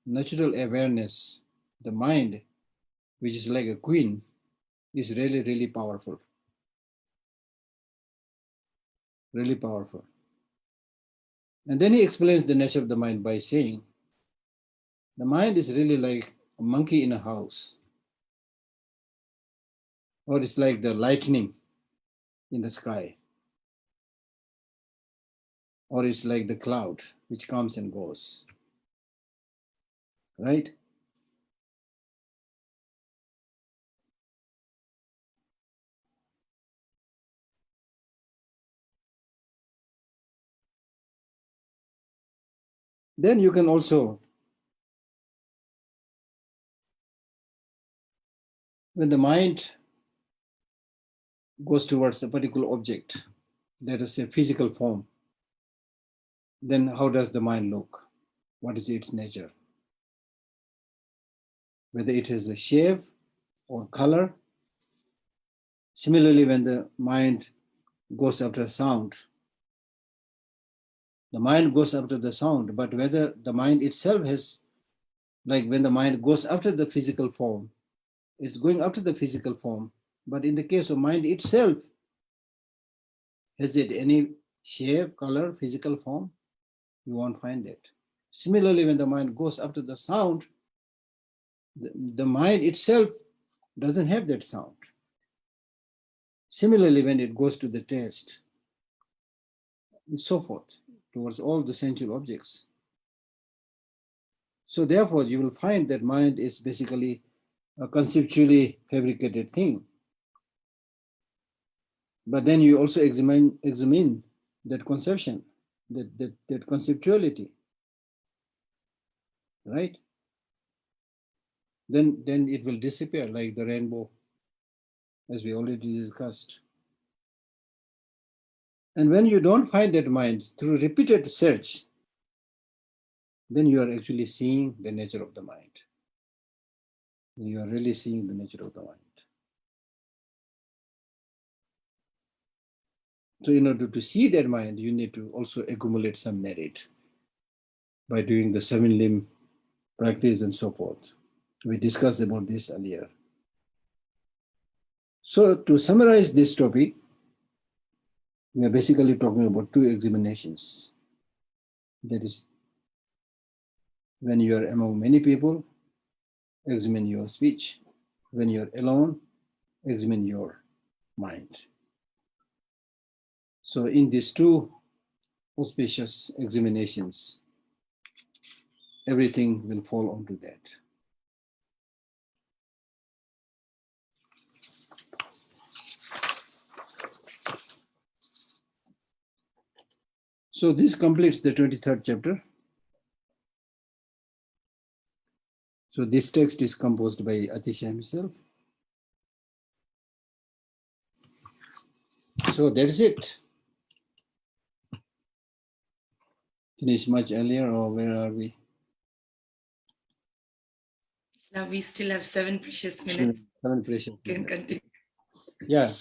natural awareness, the mind, which is like a queen, is really, really powerful. Really powerful. And then he explains the nature of the mind by saying, the mind is really like a monkey in a house, or it's like the lightning in the sky, or it's like the cloud which comes and goes, right? Then you can also, when the mind goes towards a particular object, let us say physical form, then how does the mind look? What is its nature? Whether it has a shape or color. Similarly, when the mind goes after sound, the mind goes after the sound, but whether the mind itself has, like when the mind goes after the physical form, it's going after the physical form. But in the case of mind itself, has it any shape, color, physical form? You won't find it. Similarly, when the mind goes after the sound, the mind itself doesn't have that sound. Similarly, when it goes to the taste, and so forth, towards all the sensual objects. So therefore, you will find that mind is basically a conceptually fabricated thing. But then you also examine that conception, that conceptuality, right? Then it will disappear like the rainbow, as we already discussed. And when you don't find that mind through repeated search, then you are actually seeing the nature of the mind. You are really seeing the nature of the mind. So in order to see that mind, you need to also accumulate some merit by doing the 7-limb practice and so forth. We discussed about this earlier. So to summarize this topic, we are basically talking about 2 examinations. That is, when you are among many people, examine your speech. When you are alone, examine your mind. So in these 2 auspicious examinations, everything will fall onto that. So this completes the 23rd chapter. So this text is composed by Atisha himself. So that's it. Finish much earlier, or where are we? Now we still have 7 precious minutes. 7 precious Can minutes. continue. Yeah.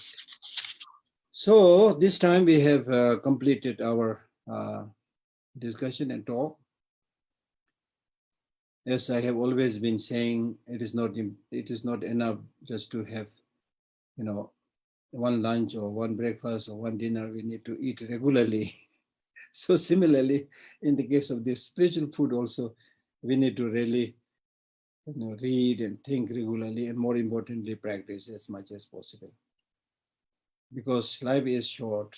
So this time we have completed our discussion and talk. As I have always been saying, it is not enough just to have, one lunch or one breakfast or one dinner. We need to eat regularly. So similarly, in the case of this spiritual food also, we need to really read and think regularly, and more importantly, practice as much as possible. Because life is short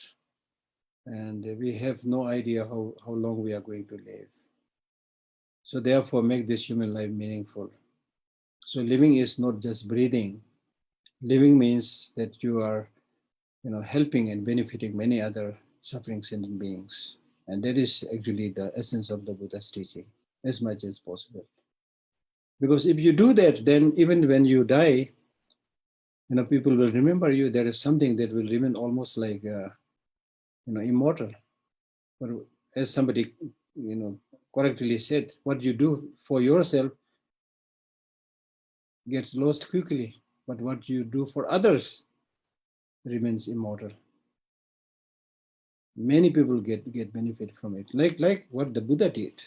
and we have no idea how long we are going to live. So therefore, make this human life meaningful. So living is not just breathing. Living means that you are helping and benefiting many other suffering sentient beings. And that is actually the essence of the Buddha's teaching, as much as possible. Because if you do that, then even when you die, people will remember you. There is something that will remain almost like, immortal. But as somebody, correctly said, what you do for yourself gets lost quickly, but what you do for others remains immortal. Many people get benefit from it, like what the Buddha did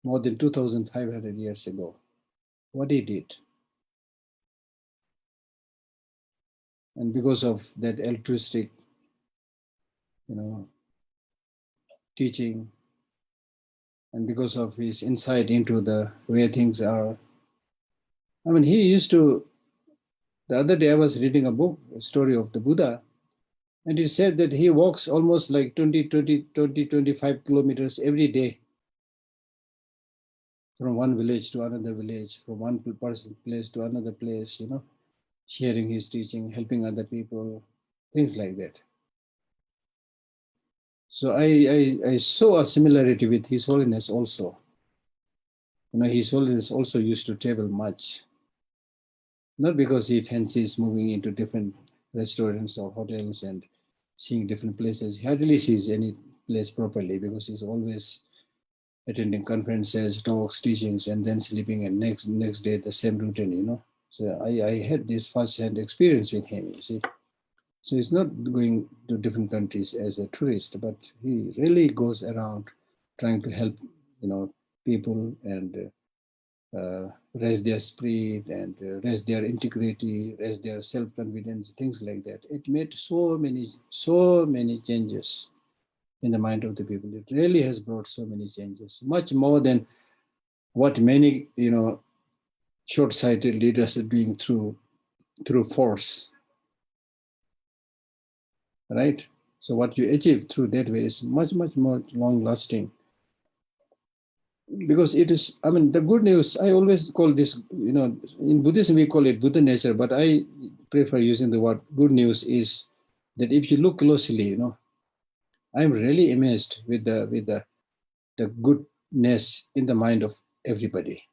more than 2,500 years ago. What he did. And because of that altruistic, teaching, and because of his insight into the way things are, he used to, the other day I was reading a book, a story of the Buddha, and he said that he walks almost like 25 kilometers every day from one village to another village, from one place to another place, sharing his teaching, helping other people, things like that. So I saw a similarity with His Holiness also. His Holiness also used to travel much. Not because he fancies moving into different restaurants or hotels and seeing different places. He hardly sees any place properly because he's always attending conferences, talks, teachings, and then sleeping, and next day the same routine, you know. So I had this first-hand experience with him, you see. So he's not going to different countries as a tourist, but he really goes around trying to help, you know, people and raise their spirit and raise their integrity, raise their self-confidence, things like that. It made so many changes in the mind of the people. It really has brought so many changes, much more than what many, you know, short-sighted leaders are doing through force, right? So what you achieve through that way is much more long-lasting. Because it is, I mean, the good news, I always call this, you know, in Buddhism we call it Buddha nature, but I prefer using the word good news is that if you look closely, you know, I'm really amazed with the goodness in the mind of everybody,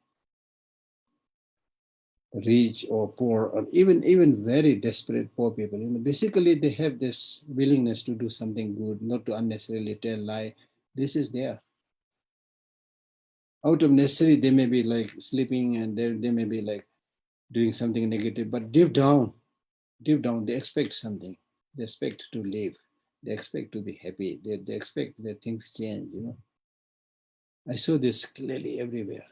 rich or poor, or even very desperate poor people. You know, basically they have this willingness to do something good, not to unnecessarily tell lie. This is there. Out of necessity, they may be like sleeping and they may be like doing something negative, but deep down, they expect something. They expect to live. They expect to be happy. They expect that things change, you know. I saw this clearly everywhere.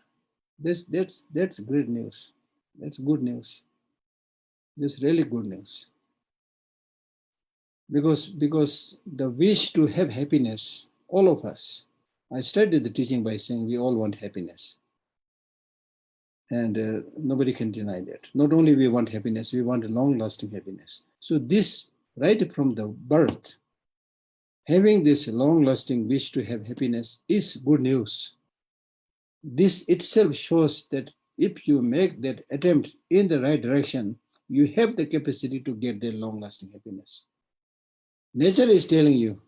That's great news. That's good news. That's really good news. Because the wish to have happiness, all of us. I started the teaching by saying we all want happiness. And nobody can deny that. Not only we want happiness, we want a long-lasting happiness. So this, right from the birth, having this long-lasting wish to have happiness is good news. This itself shows that if you make that attempt in the right direction, you have the capacity to get the long-lasting happiness. Nature is telling you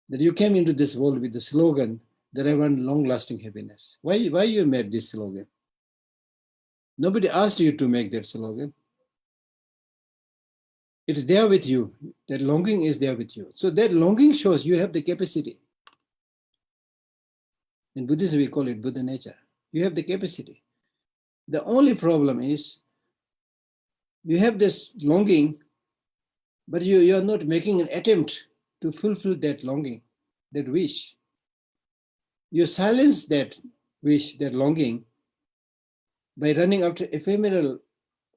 that you came into this world with the slogan that I want long-lasting happiness. Why you made this slogan? Nobody asked you to make that slogan. It's there with you. That longing is there with you. So that longing shows you have the capacity. In Buddhism, we call it Buddha nature. You have the capacity. The only problem is you have this longing, but you are not making an attempt to fulfill that longing, that wish. You silence that wish, that longing, by running after ephemeral,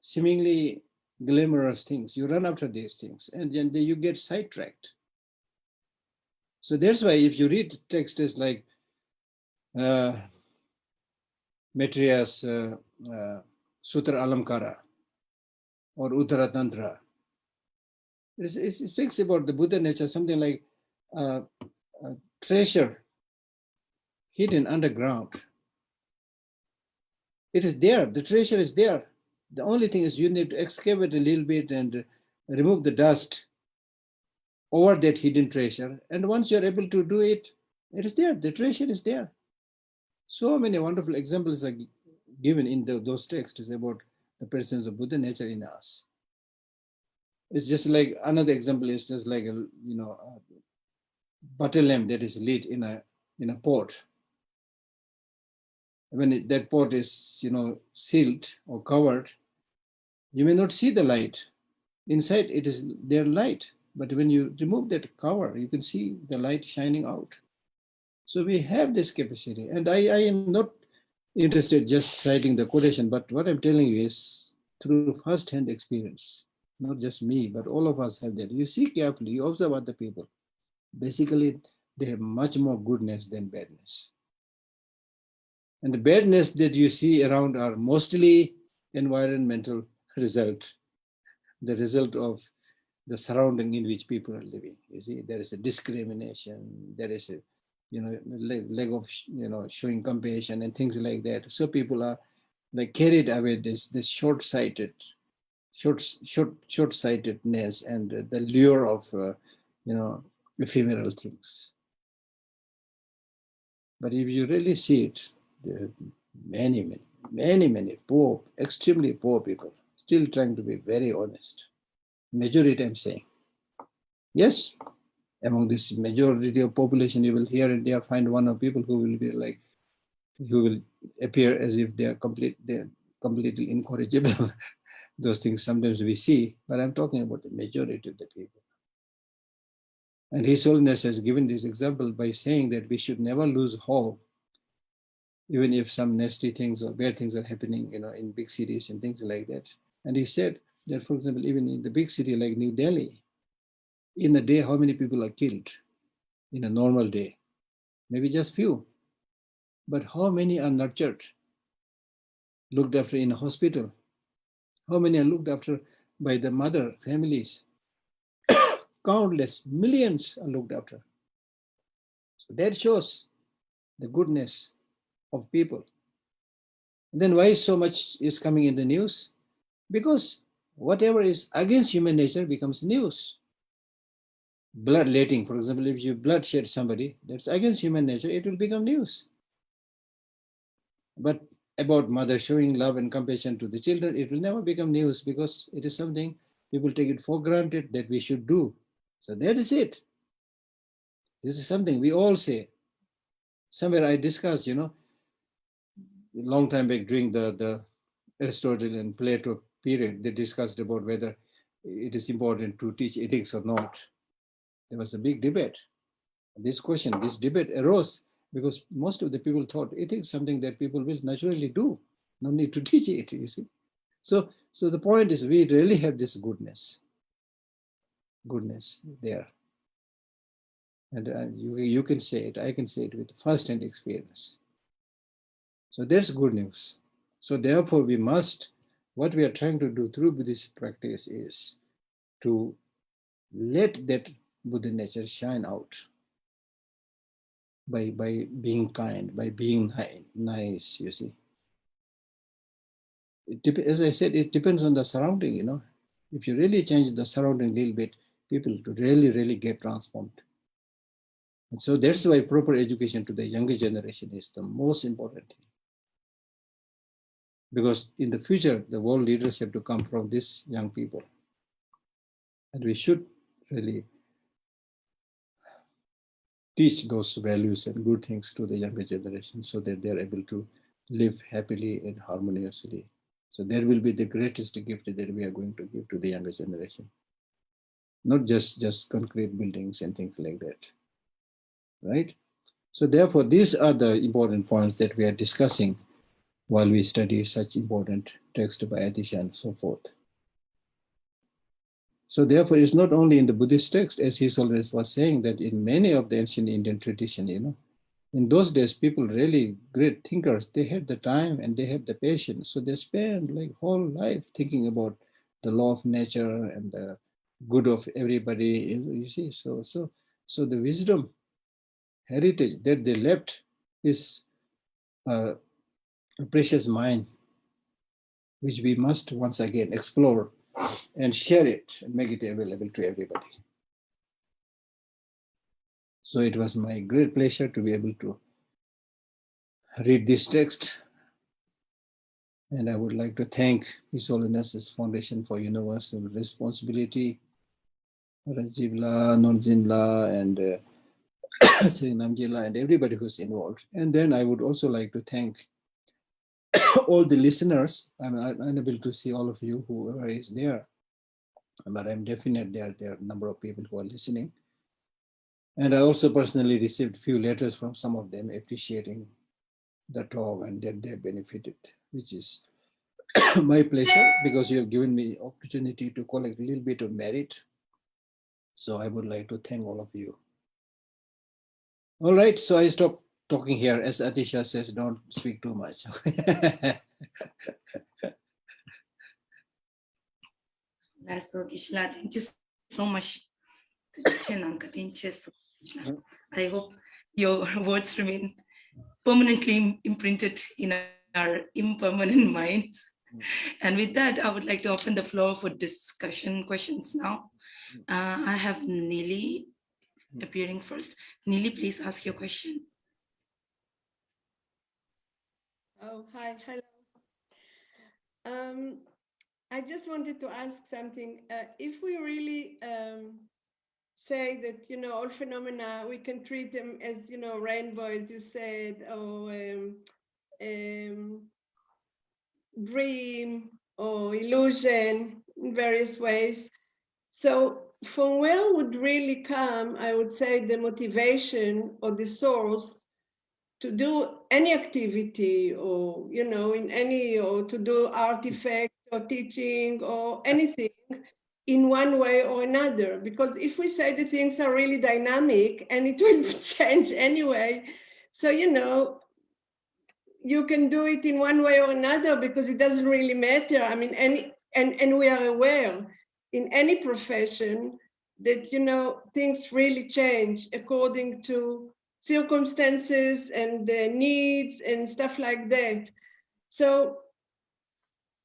seemingly glamorous things. You run after these things, and then you get sidetracked. So that's why if you read texts like Maitreya's Sutra Alamkara or Uttara Tantra, it speaks about the Buddha nature, something like a treasure hidden underground. It is there, the treasure is there. The only thing is you need to excavate a little bit and remove the dust over that hidden treasure. And once you're able to do it, it is there, the treasure is there. So many wonderful examples are given in those texts about the presence of Buddha nature in us. It's just like another example is just like a butter lamp that is lit in a pot. When that pot is sealed or covered, you may not see the light. Inside it is there light, but when you remove that cover, you can see the light shining out. So we have this capacity, and I am not interested just citing the quotation, but what I'm telling you is through first-hand experience. Not just me, but all of us have that. You see carefully, you observe other people. Basically, they have much more goodness than badness. And the badness that you see around are mostly environmental result, the result of the surrounding in which people are living. You see, there is a discrimination, there is a lack of showing compassion and things like that. So people are like carried away this short-sightedness and the lure of ephemeral things. But if you really see it, there are many poor, extremely poor people still trying to be very honest. Majority, I'm saying. Yes, among this majority of population, you will here and there find one of people who will be like, who will appear as if they're completely incorrigible. Those things sometimes we see, but I'm talking about the majority of the people. And His Holiness has given this example by saying that we should never lose hope, even if some nasty things or bad things are happening, in big cities and things like that. And he said that, for example, even in the big city like New Delhi, in a day, how many people are killed in a normal day? Maybe just few. But how many are nurtured, looked after in a hospital? How many are looked after by the mother families? Countless millions are looked after. So that shows the goodness of people. And then why so much is coming in the news? Because whatever is against human nature becomes news. Bloodletting, for example, if you bloodshed somebody, that's against human nature, it will become news. But about mother showing love and compassion to the children, it will never become news because it is something people take it for granted that we should do. So that is it. This is something we all say. Somewhere I discussed, a long time back during the Aristotle and Plato period, they discussed about whether it is important to teach ethics or not. There was a big debate. This debate arose because most of the people thought ethics is something that people will naturally do. No need to teach it, you see. So the point is we really have this goodness there. And you can say it, I can say it with first-hand experience. So that's good news. So therefore what we are trying to do through Buddhist practice is to let that Buddha nature shine out by being kind, by being nice, you see. As I said, it depends on the surrounding, If you really change the surrounding a little bit, people to really, really get transformed. And so that's why proper education to the younger generation is the most important thing. Because in the future, the world leaders have to come from these young people. And we should really teach those values and good things to the younger generation so that they're able to live happily and harmoniously. So that will be the greatest gift that we are going to give to the younger generation. Not just concrete buildings and things like that, right? So therefore, these are the important points that we are discussing while we study such important text by Atisha and so forth. So therefore, it's not only in the Buddhist text, as he always was saying, that in many of the ancient Indian tradition, in those days, people really great thinkers, they had the time and they had the patience. So they spent like whole life thinking about the law of nature and the good of everybody, you see. So the wisdom heritage that they left is a precious mine, which we must once again explore and share it and make it available to everybody. So it was my great pleasure to be able to read this text. And I would like to thank His Holiness's Foundation for Universal Responsibility, Rajivla, Norjinla, and Sri Namjila, and everybody who's involved. And then I would also like to thank all the listeners. I'm unable to see all of you, whoever is there, but I'm definite there are a number of people who are listening. And I also personally received a few letters from some of them appreciating the talk and that they benefited, which is my pleasure because you have given me opportunity to collect a little bit of merit. So I would like to thank all of you. All right, so I stop talking here. As Atisha says, don't speak too much. That's so, Gishla. Thank you so much. I hope your words remain permanently imprinted in our impermanent minds. And with that, I would like to open the floor for discussion questions now. I have Neely appearing first. Neely, please ask your question. Oh, hi, hello. I just wanted to ask something. If we really say that, all phenomena, we can treat them as, rainbow, as you said, or um, dream or illusion in various ways. So from where would really come, I would say, the motivation or the source to do any activity, or, in any, or to do artifact or teaching or anything in one way or another? Because if we say the things are really dynamic and it will change anyway, so, you can do it in one way or another because it doesn't really matter. I mean, and we are aware in any profession that, things really change according to circumstances and needs and stuff like that. So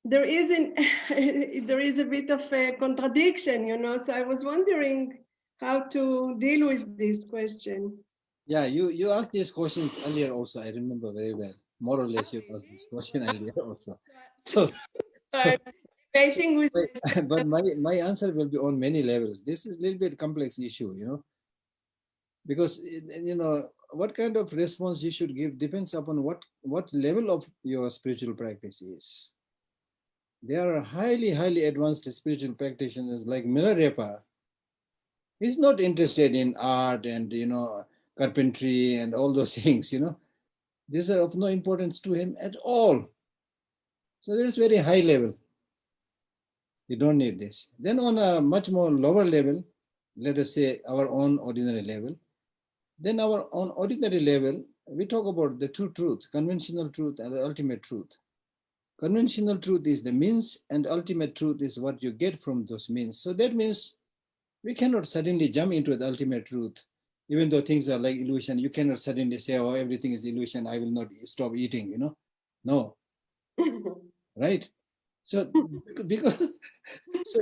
there isn't there is a bit of a contradiction, so I was wondering how to deal with this question. Yeah, you asked these questions earlier also. I remember very well. More or less, you asked this question earlier also. So, So so, I'm debating with myself. but my answer will be on many levels. This is a little bit complex issue, because what kind of response you should give depends upon what level of your spiritual practice is. There are highly advanced spiritual practitioners like Milarepa. He's not interested in art and carpentry and all those things. These are of no importance to him at all. So there's very high level. You don't need this. Then on a much more lower level, let us say our own ordinary level, then our own ordinary level, we talk about the two truths, conventional truth and the ultimate truth. Conventional truth is the means and ultimate truth is what you get from those means. So that means we cannot suddenly jump into the ultimate truth. Even though things are like illusion, you cannot suddenly say, oh, everything is illusion, I will not stop eating, No, right? So because so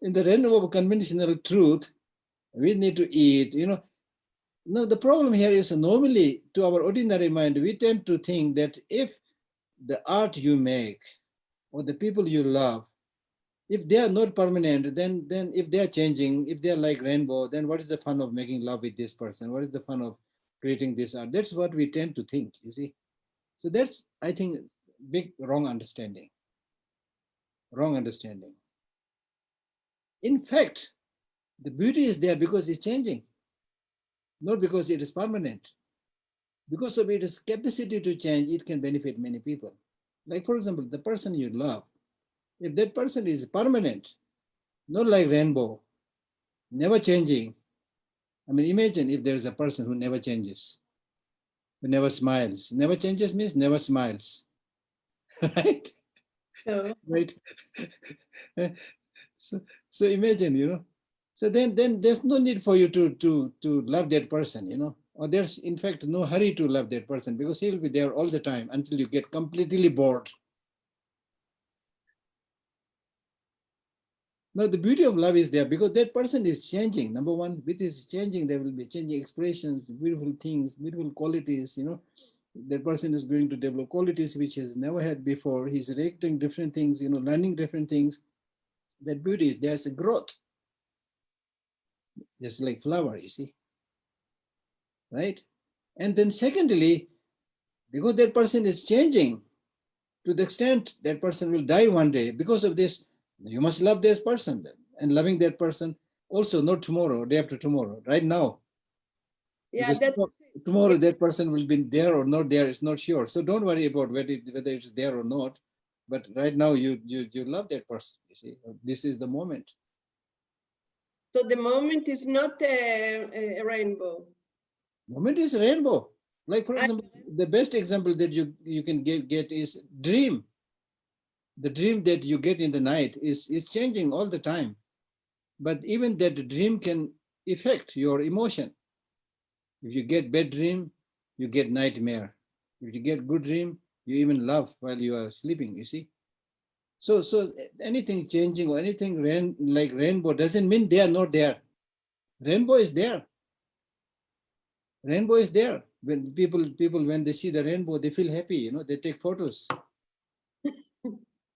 in the realm of conventional truth, we need to eat, No, the problem here is normally to our ordinary mind, we tend to think that if the art you make or the people you love, if they are not permanent, then if they are changing, if they are like rainbow, then what is the fun of making love with this person? What is the fun of creating this art? That's what we tend to think, you see. So that's, I think, big wrong understanding. Wrong understanding. In fact, the beauty is there because it's changing, not because it is permanent. Because of its capacity to change, it can benefit many people. Like, for example, the person you love, if that person is permanent, not like rainbow, never changing. I mean, imagine if there is a person who never changes, who never smiles. Never changes means never smiles, right? So Right. so imagine, So then there's no need for you to love that person, or there's in fact no hurry to love that person because he'll be there all the time until you get completely bored. Now, the beauty of love is there because that person is changing. Number one, with his changing, there will be changing expressions, beautiful things, beautiful qualities. That person is going to develop qualities which he has never had before. He's reacting different things, learning different things. That beauty is there's a growth. Just like flower, you see. Right? And then secondly, because that person is changing to the extent that person will die one day, because of this, you must love this person then. And loving that person also not tomorrow, day after tomorrow, right now. yeah, Because that's tomorrow that person will be there or not there, it's not sure. So don't worry about whether it's there or not. But right now you love that person, you see. This is the moment. so the moment is not a rainbow. Moment is rainbow. Like for example, the best example that you can get is dream. The dream that you get in the night is changing all the time. But even that dream can affect your emotion. If you get bad dream, you get nightmare. If you get good dream, you even laugh while you are sleeping, you see. So anything changing or anything like rainbow doesn't mean they are not there. Rainbow is there. Rainbow is there. When people when they see the rainbow, they feel happy, they take photos.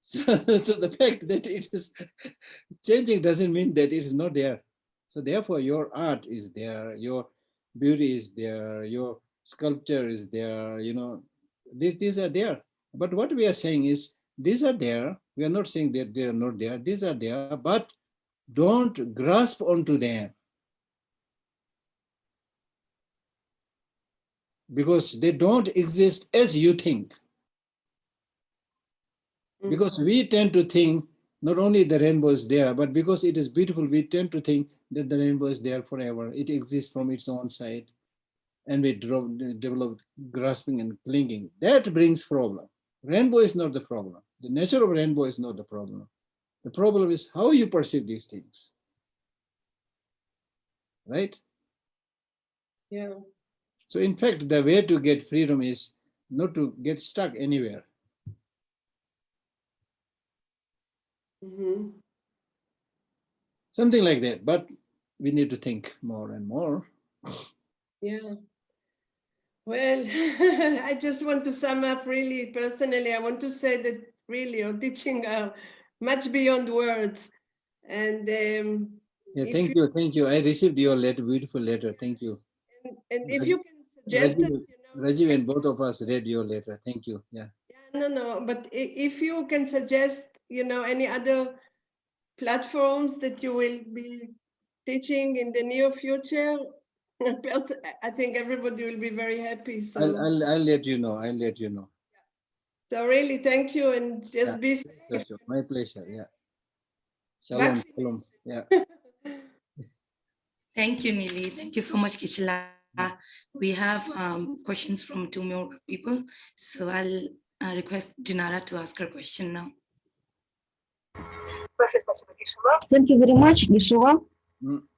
So the fact that it is changing doesn't mean that it is not there. So therefore, your art is there, your beauty is there, your sculpture is there, these are there. But what we are saying is, these are there. We are not saying that they are not there. These are there, but don't grasp onto them, because they don't exist as you think. Because we tend to think not only the rainbow is there, but because it is beautiful, we tend to think that the rainbow is there forever. It exists from its own side. And we develop grasping and clinging. That brings problem. Rainbow is not the problem. The nature of rainbow is not the problem. The problem is how you perceive these things. Right? Yeah. So in fact, the way to get freedom is not to get stuck anywhere. Mm-hmm. Something like that. But we need to think more and more. Yeah. Well, I just want to sum up really personally. I want to say that really your teaching are much beyond words. And Yeah, thank you. I received your letter, beautiful letter. Thank you. and if you can suggest it, Rajiv and both of us read your letter. Thank you. Yeah. No. But if you can suggest, any other platforms that you will be teaching in the near future, I think everybody will be very happy. So I'll let you know. I'll let you know. So really, thank you, and just be safe. My pleasure. Yeah. Shalom. Shalom. Yeah. Thank you, Nili. Thank you so much, Kishla. We have questions from 2 more people. So I'll request Dinara to ask her question now. Thank you very much, Geshe.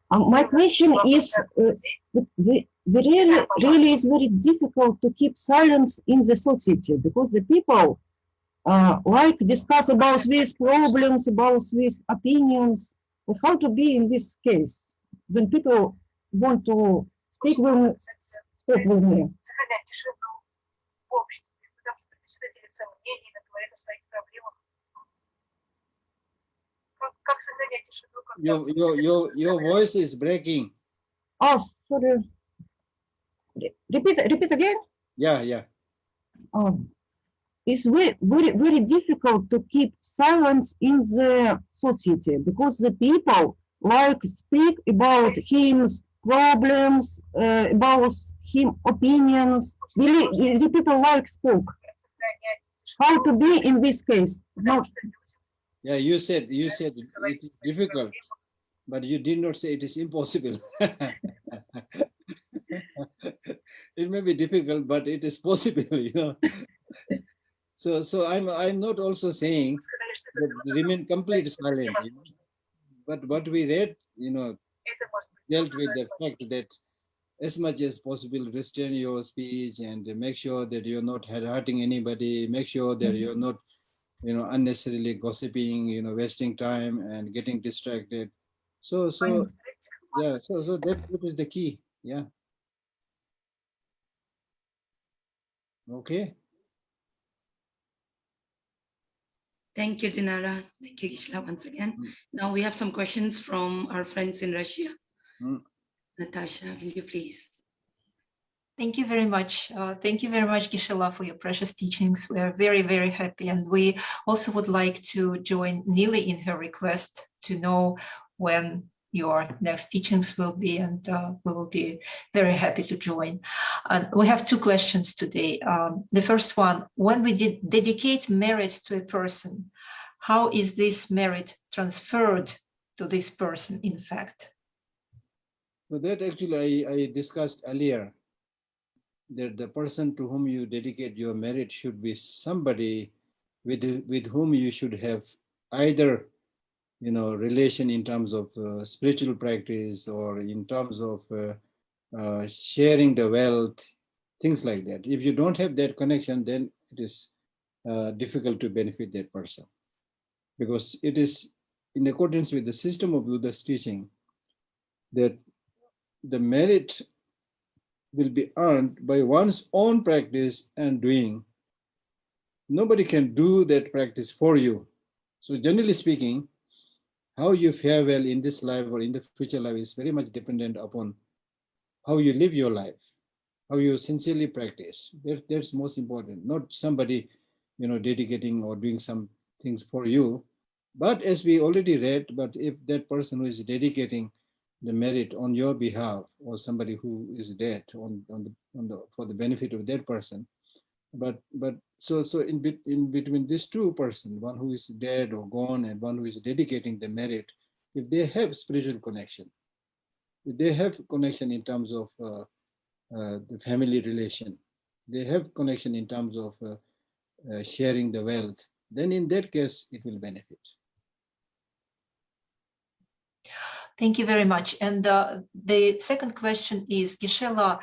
My question is, really is very difficult to keep silence in the society, because the people like discuss about these problems, about these opinions, but how to be in this case when people want to speak with me. Your voice is breaking. Oh, sorry. Repeat again. Yeah. It's very difficult to keep silence in the society, because the people like speak about his problems, about his opinions. Really, the people like speak. How to be in this case? No. Yeah, you said it is difficult, but you did not say it is impossible. It may be difficult, but it is possible, So I'm not also saying that remain complete silent, but what we read, dealt with the fact that as much as possible restrain your speech and make sure that you're not hurting anybody, make sure that you're not unnecessarily gossiping, wasting time and getting distracted. So that is the key. Yeah. Okay. Thank you, Dinara. Thank you, Kishla, once again. Now we have some questions from our friends in Russia. Natasha, will you please? Thank you very much. Thank you very much, Geshe, for your precious teachings. We are very, very happy. And we also would like to join Nili in her request to know when your next teachings will be, and we will be very happy to join. And we have 2 questions today. The first one, when we dedicate merit to a person, how is this merit transferred to this person, in fact? So that actually I discussed earlier, that the person to whom you dedicate your merit should be somebody with whom you should have either relation in terms of spiritual practice or in terms of sharing the wealth, things like that. If you don't have that connection, then it is difficult to benefit that person, because it is in accordance with the system of Buddha's teaching that the merit will be earned by one's own practice and doing. Nobody can do that practice for you. So generally speaking, how you fare well in this life or in the future life is very much dependent upon how you live your life, how you sincerely practice. That's most important. Not somebody, dedicating or doing some things for you. But as we already read, but if that person who is dedicating the merit on your behalf, or somebody who is dead for the benefit of that person, but so in between these two persons, one who is dead or gone and one who is dedicating the merit, if they have spiritual connection, if they have connection in terms of the family relation, they have connection in terms of sharing the wealth, then in that case it will benefit. Thank you very much. And the second question is, Geshe-la,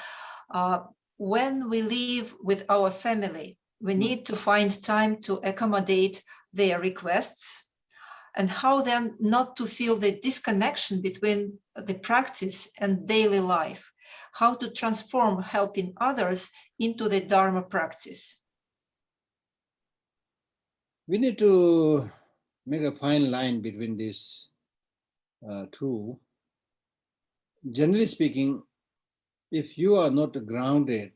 when we live with our family, we need to find time to accommodate their requests, and how then not to feel the disconnection between the practice and daily life, how to transform helping others into the Dharma practice. We need to make a fine line between these two. Generally speaking, if you are not grounded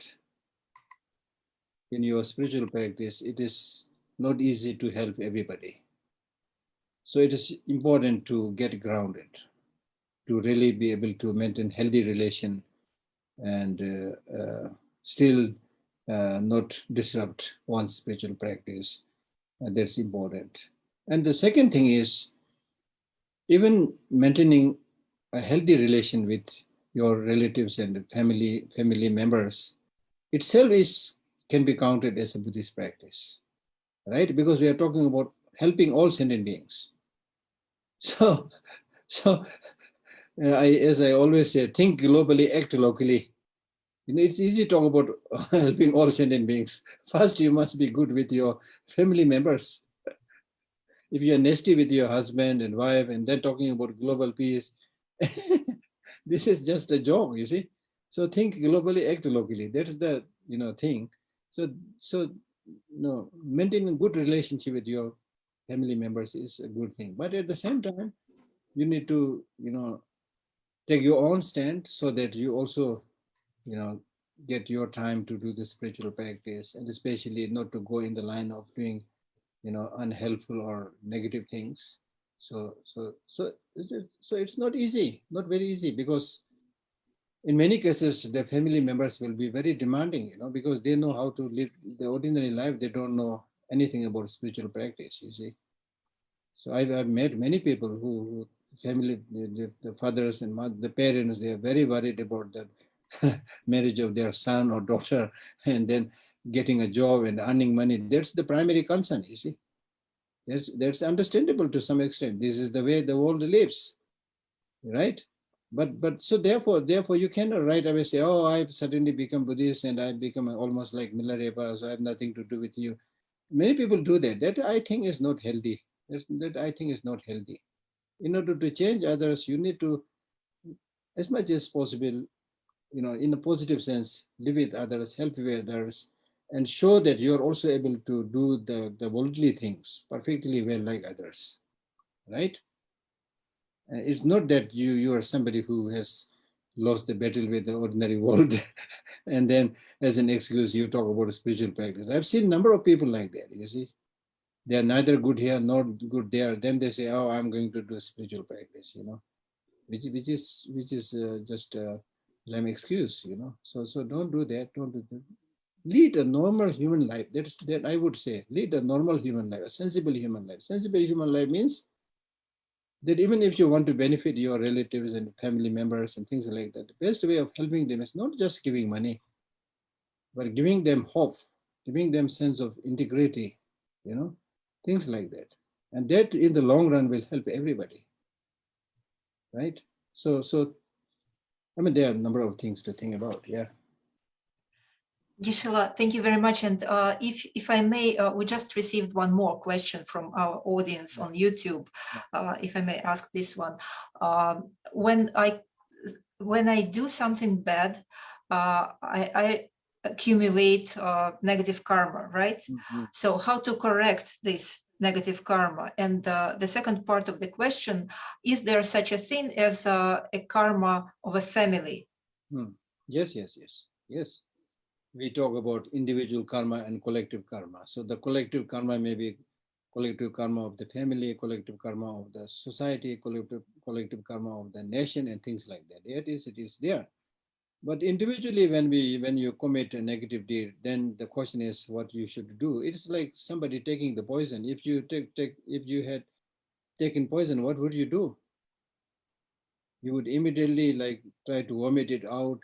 in your spiritual practice, it is not easy to help everybody. So it is important to get grounded, to really be able to maintain healthy relation and still not disrupt one's spiritual practice. That's important. And the second thing is, even maintaining a healthy relation with your relatives and family members itself can be counted as a Buddhist practice, right? Because we are talking about helping all sentient beings. So as I always say, think globally, act locally. It's easy to talk about helping all sentient beings. First, you must be good with your family members. If you're nasty with your husband and wife and then talking about global peace, this is just a joke, you see. So think globally, act locally. That's the thing. So maintaining a good relationship with your family members is a good thing. But at the same time, you need to take your own stand so that you also get your time to do the spiritual practice, and especially not to go in the line of doing unhelpful or negative things. So it's not easy, not very easy, because in many cases the family members will be very demanding, because they know how to live the ordinary life. They don't know anything about spiritual practice, you see. So I've met many people who family, the fathers and the parents, they are very worried about the marriage of their son or daughter, and then getting a job and earning money. That's the primary concern, you see. That's understandable to some extent. This is the way the world lives, right? But so therefore you cannot right away say, oh, I've suddenly become Buddhist and I've become almost like Milarepa, so I have nothing to do with you. Many people do that. That I think is not healthy. That I think is not healthy. In order to change others, you need to, as much as possible, in a positive sense, live with others, help with others, and show that you are also able to do the worldly things perfectly well like others, right? It's not that you are somebody who has lost the battle with the ordinary world and then as an excuse you talk about a spiritual practice. I've seen a number of people like that, you see. They are neither good here nor good there. Then they say, oh, I'm going to do a spiritual practice, which is just a lame excuse, So don't do that. Don't do that. Lead a normal human life. That I would say. Lead a normal human life, a sensible human life. Sensible human life means that even if you want to benefit your relatives and family members and things like that, the best way of helping them is not just giving money, but giving them hope, giving them sense of integrity, things like that. And that in the long run will help everybody, right? So I mean, there are a number of things to think about, yeah. Geshe-la, thank you very much. And if I may, we just received one more question from our audience on YouTube. If I may ask this one. When I do something bad, I accumulate negative karma, right? Mm-hmm. So how to correct this negative karma? And the second part of the question, is there such a thing as a karma of a family? Yes. Yes. We talk about individual karma and collective karma. So the collective karma may be collective karma of the family, collective karma of the society, collective karma of the nation, and things like that. It is there. But individually, when you commit a negative deed, then the question is what you should do. It's like somebody taking the poison. If you had taken poison, what would you do? You would immediately like try to vomit it out,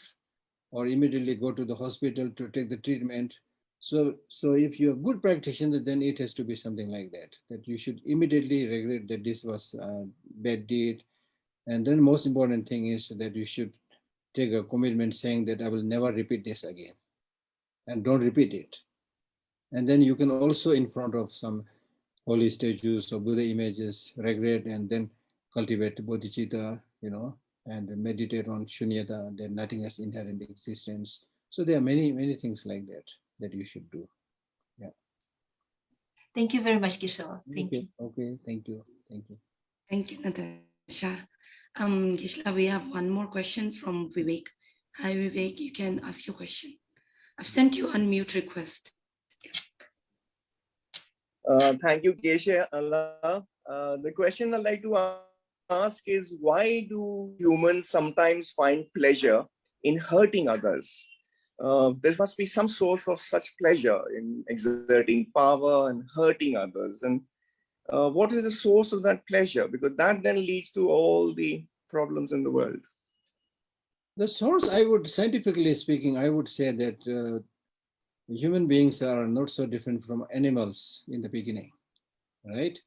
or immediately go to the hospital to take the treatment. So if you're a good practitioner, then it has to be something like that you should immediately regret that this was a bad deed. And then most important thing is that you should take a commitment saying that I will never repeat this again, and don't repeat it. And then you can also, in front of some holy statues or Buddha images, regret and then cultivate bodhicitta, and meditate on shunyata, that nothing has inherent existence. So there are many things like that you should do. Yeah. Thank you very much, Geshe-la. Thank you. Okay, thank you. Thank you, Natasha. Geshe-la, we have one more question from Vivek. Hi, Vivek, you can ask your question. I've sent you unmute request. Thank you, Geshe-la. The question I'd like to ask is, why do humans sometimes find pleasure in hurting others? There must be some source of such pleasure in exerting power and hurting others. And what is the source of that pleasure? Because that then leads to all the problems in the world. The source, scientifically speaking, I would say that human beings are not so different from animals in the beginning, right?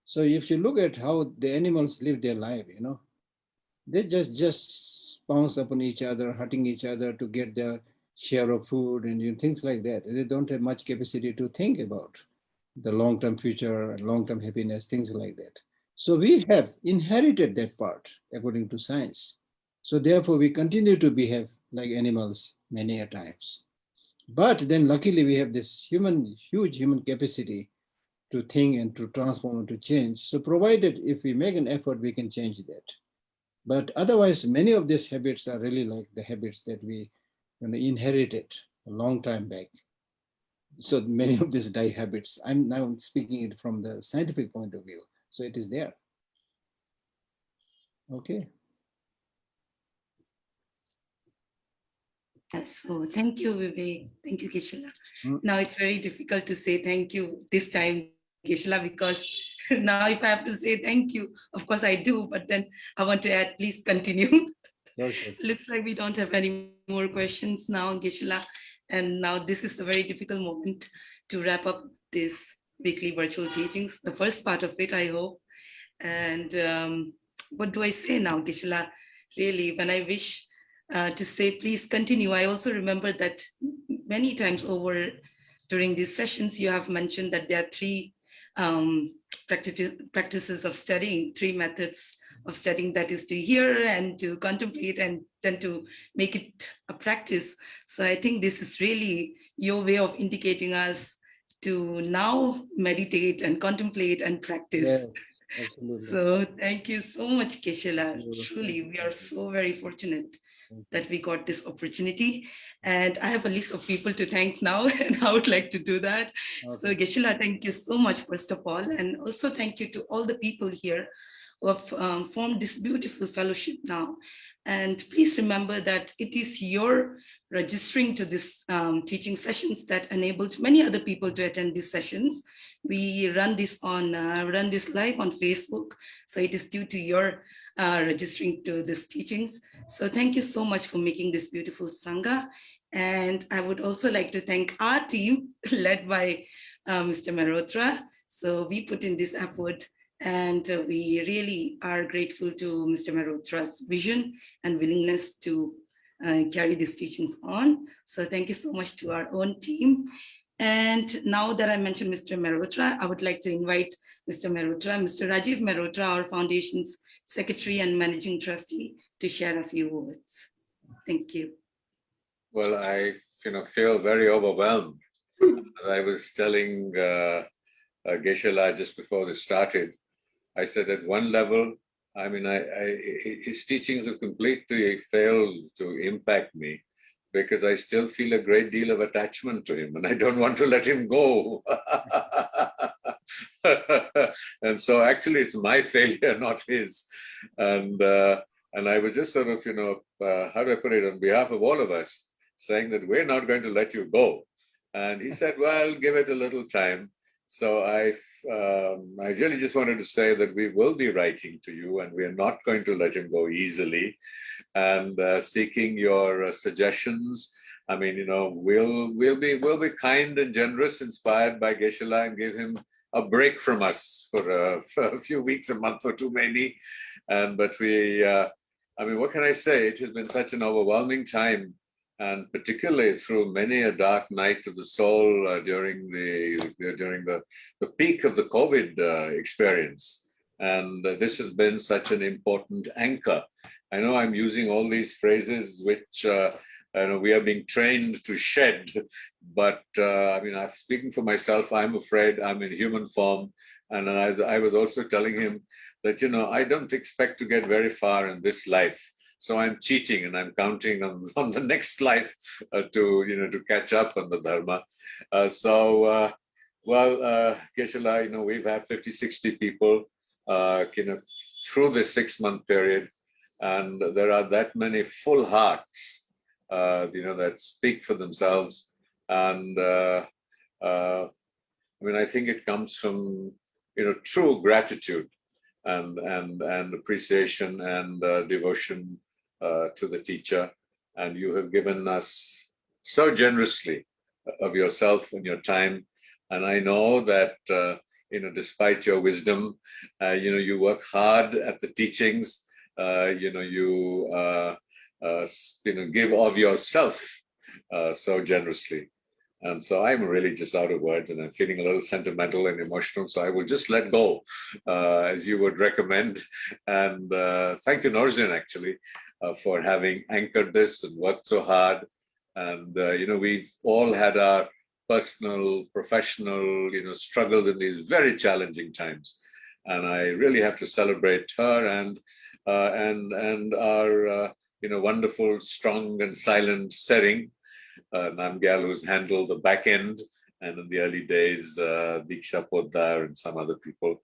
So if you look at how the animals live their life, they just pounce upon each other, hurting each other to get their share of food and things like that. They don't have much capacity to think about the long-term future, long-term happiness, things like that. So we have inherited that part according to science. So therefore we continue to behave like animals many a times. But then luckily we have this huge human capacity to think and to transform and to change. So provided if we make an effort, we can change that. But otherwise, many of these habits are really like the habits that we inherited a long time back. So many of these die habits, I'm now speaking it from the scientific point of view. So it is there. Okay. Yes, so thank you, Vivek. Thank you, Geshe-la. Now it's very difficult to say thank you this time, Geshe-la, because now if I have to say thank you, of course I do, but then I want to add, please continue. Okay. Looks like we don't have any more questions now, Geshe-la. And now this is the very difficult moment to wrap up this weekly virtual teachings, the first part of it, I hope. And what do I say now, Geshe-la? Really, when I wish to say, please continue, I also remember that many times over during these sessions, you have mentioned that there are three practices of studying, three methods of studying, that is to hear and to contemplate and then to make it a practice. So I think this is really your way of indicating us to now meditate and contemplate and practice. Yes, absolutely. So thank you so much, Geshe-la. Truly, we are so very fortunate that we got this opportunity. And I have a list of people to thank now, and I would like to do that. Okay. So Geshe-la, thank you so much, first of all. And also thank you to all the people here who have formed this beautiful fellowship now. And please remember that it is your registering to this teaching sessions that enabled many other people to attend these sessions. We run this live on Facebook. So it is due to your registering to these teachings. So thank you so much for making this beautiful Sangha. And I would also like to thank our team led by Mr. Mehrotra. So we put in this effort, and we really are grateful to Mr. Mehrotra's vision and willingness to carry these teachings on. So thank you so much to our own team. And now that I mentioned Mr. Mehrotra, I would like to invite Mr. Mehrotra, Mr. Rajiv Mehrotra, our foundation's secretary and managing trustee, to share a few words. Thank you. Well, I feel very overwhelmed. As I was telling Geshe La just before this started. I said at one level, I mean, his teachings have completely failed to impact me because I still feel a great deal of attachment to him and I don't want to let him go. And so actually it's my failure, not his. And I was just sort of, how do I put it, on behalf of all of us, saying that we're not going to let you go. And he said, well, give it a little time. So I really just wanted to say that we will be writing to you and we are not going to let him go easily, and seeking your suggestions. I mean, we'll be kind and generous, inspired by Geshe La, and give him a break from us for a few weeks, a month or two maybe. But I mean, what can I say? It has been such an overwhelming time, and particularly through many a dark night of the soul during the peak of the COVID experience. And this has been such an important anchor. I know I'm using all these phrases which we are being trained to shed, but I mean, I'm speaking for myself. I'm afraid I'm in human form, and I was also telling him that I don't expect to get very far in this life. So I'm cheating and I'm counting on the next life to catch up on the Dharma. Geshe La, we've had 50, 60 people, through this 6-month period, and there are that many full hearts, that speak for themselves. And I mean, I think it comes from, true gratitude and appreciation and devotion to the teacher. And you have given us so generously of yourself and your time. And I know that, despite your wisdom, you work hard at the teachings, give of yourself so generously. And so I'm really just out of words and I'm feeling a little sentimental and emotional. So I will just let go, as you would recommend. And thank you, Norzin, actually, for having anchored this and worked so hard. And, we've all had our personal, professional, struggled in these very challenging times. And I really have to celebrate her and our, wonderful, strong and silent Sering, Namgyal, who's handled the back end, and in the early days, Diksha Poddar and some other people.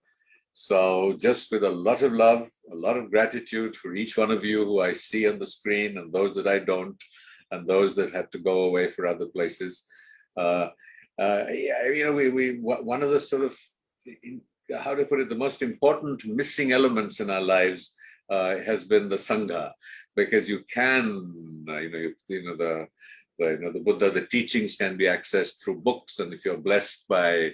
So just with a lot of love, a lot of gratitude for each one of you who I see on the screen and those that I don't, and those that had to go away for other places. One of the sort of, how to put it, the most important missing elements in our lives has been the Sangha, because you can, the Buddha, the teachings can be accessed through books, and if you're blessed by,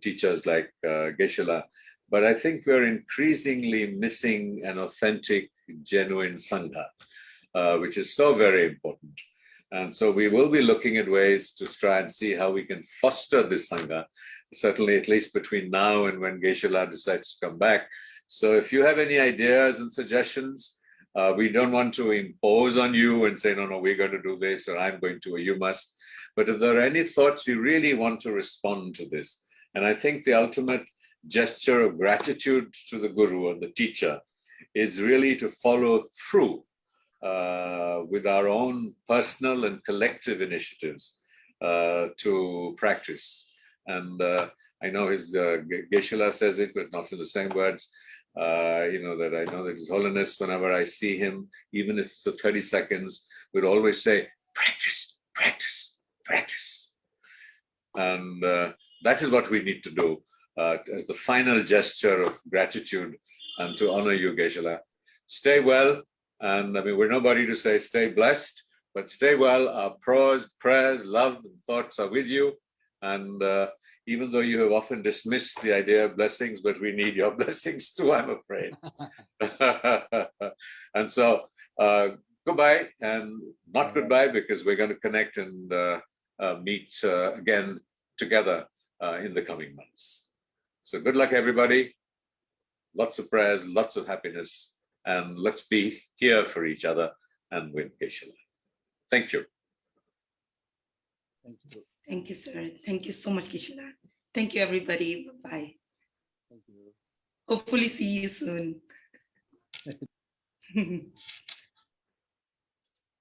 teachers like Geshe La. But I think we're increasingly missing an authentic, genuine Sangha, which is so very important. And so we will be looking at ways to try and see how we can foster this Sangha, certainly at least between now and when Geshe La decides to come back. So if you have any ideas and suggestions, we don't want to impose on you and say, no, we're going to do this, or I'm going to, or you must. But if there are any thoughts you really want to respond to this, and I think the ultimate gesture of gratitude to the Guru and the teacher is really to follow through with our own personal and collective initiatives to practice. And I know Geshe La says it, but not in the same words. That I know that His Holiness, whenever I see him, even if it's for 30 seconds, would always say, practice, practice, practice. And that is what we need to do as the final gesture of gratitude and to honor you, Geshe La. Stay well. And I mean, we're nobody to say stay blessed, but stay well. Our prayers, love, and thoughts are with you. And even though you have often dismissed the idea of blessings, but we need your blessings too, I'm afraid. And so goodbye, and not goodbye, because we're going to connect and meet again together in the coming months. So good luck, everybody. Lots of prayers, lots of happiness, and let's be here for each other and with Geshe La. Thank you. Thank you. Thank you, sir. Thank you so much, Geshe La. Thank you, everybody. Bye-bye. Thank you. Hopefully see you soon.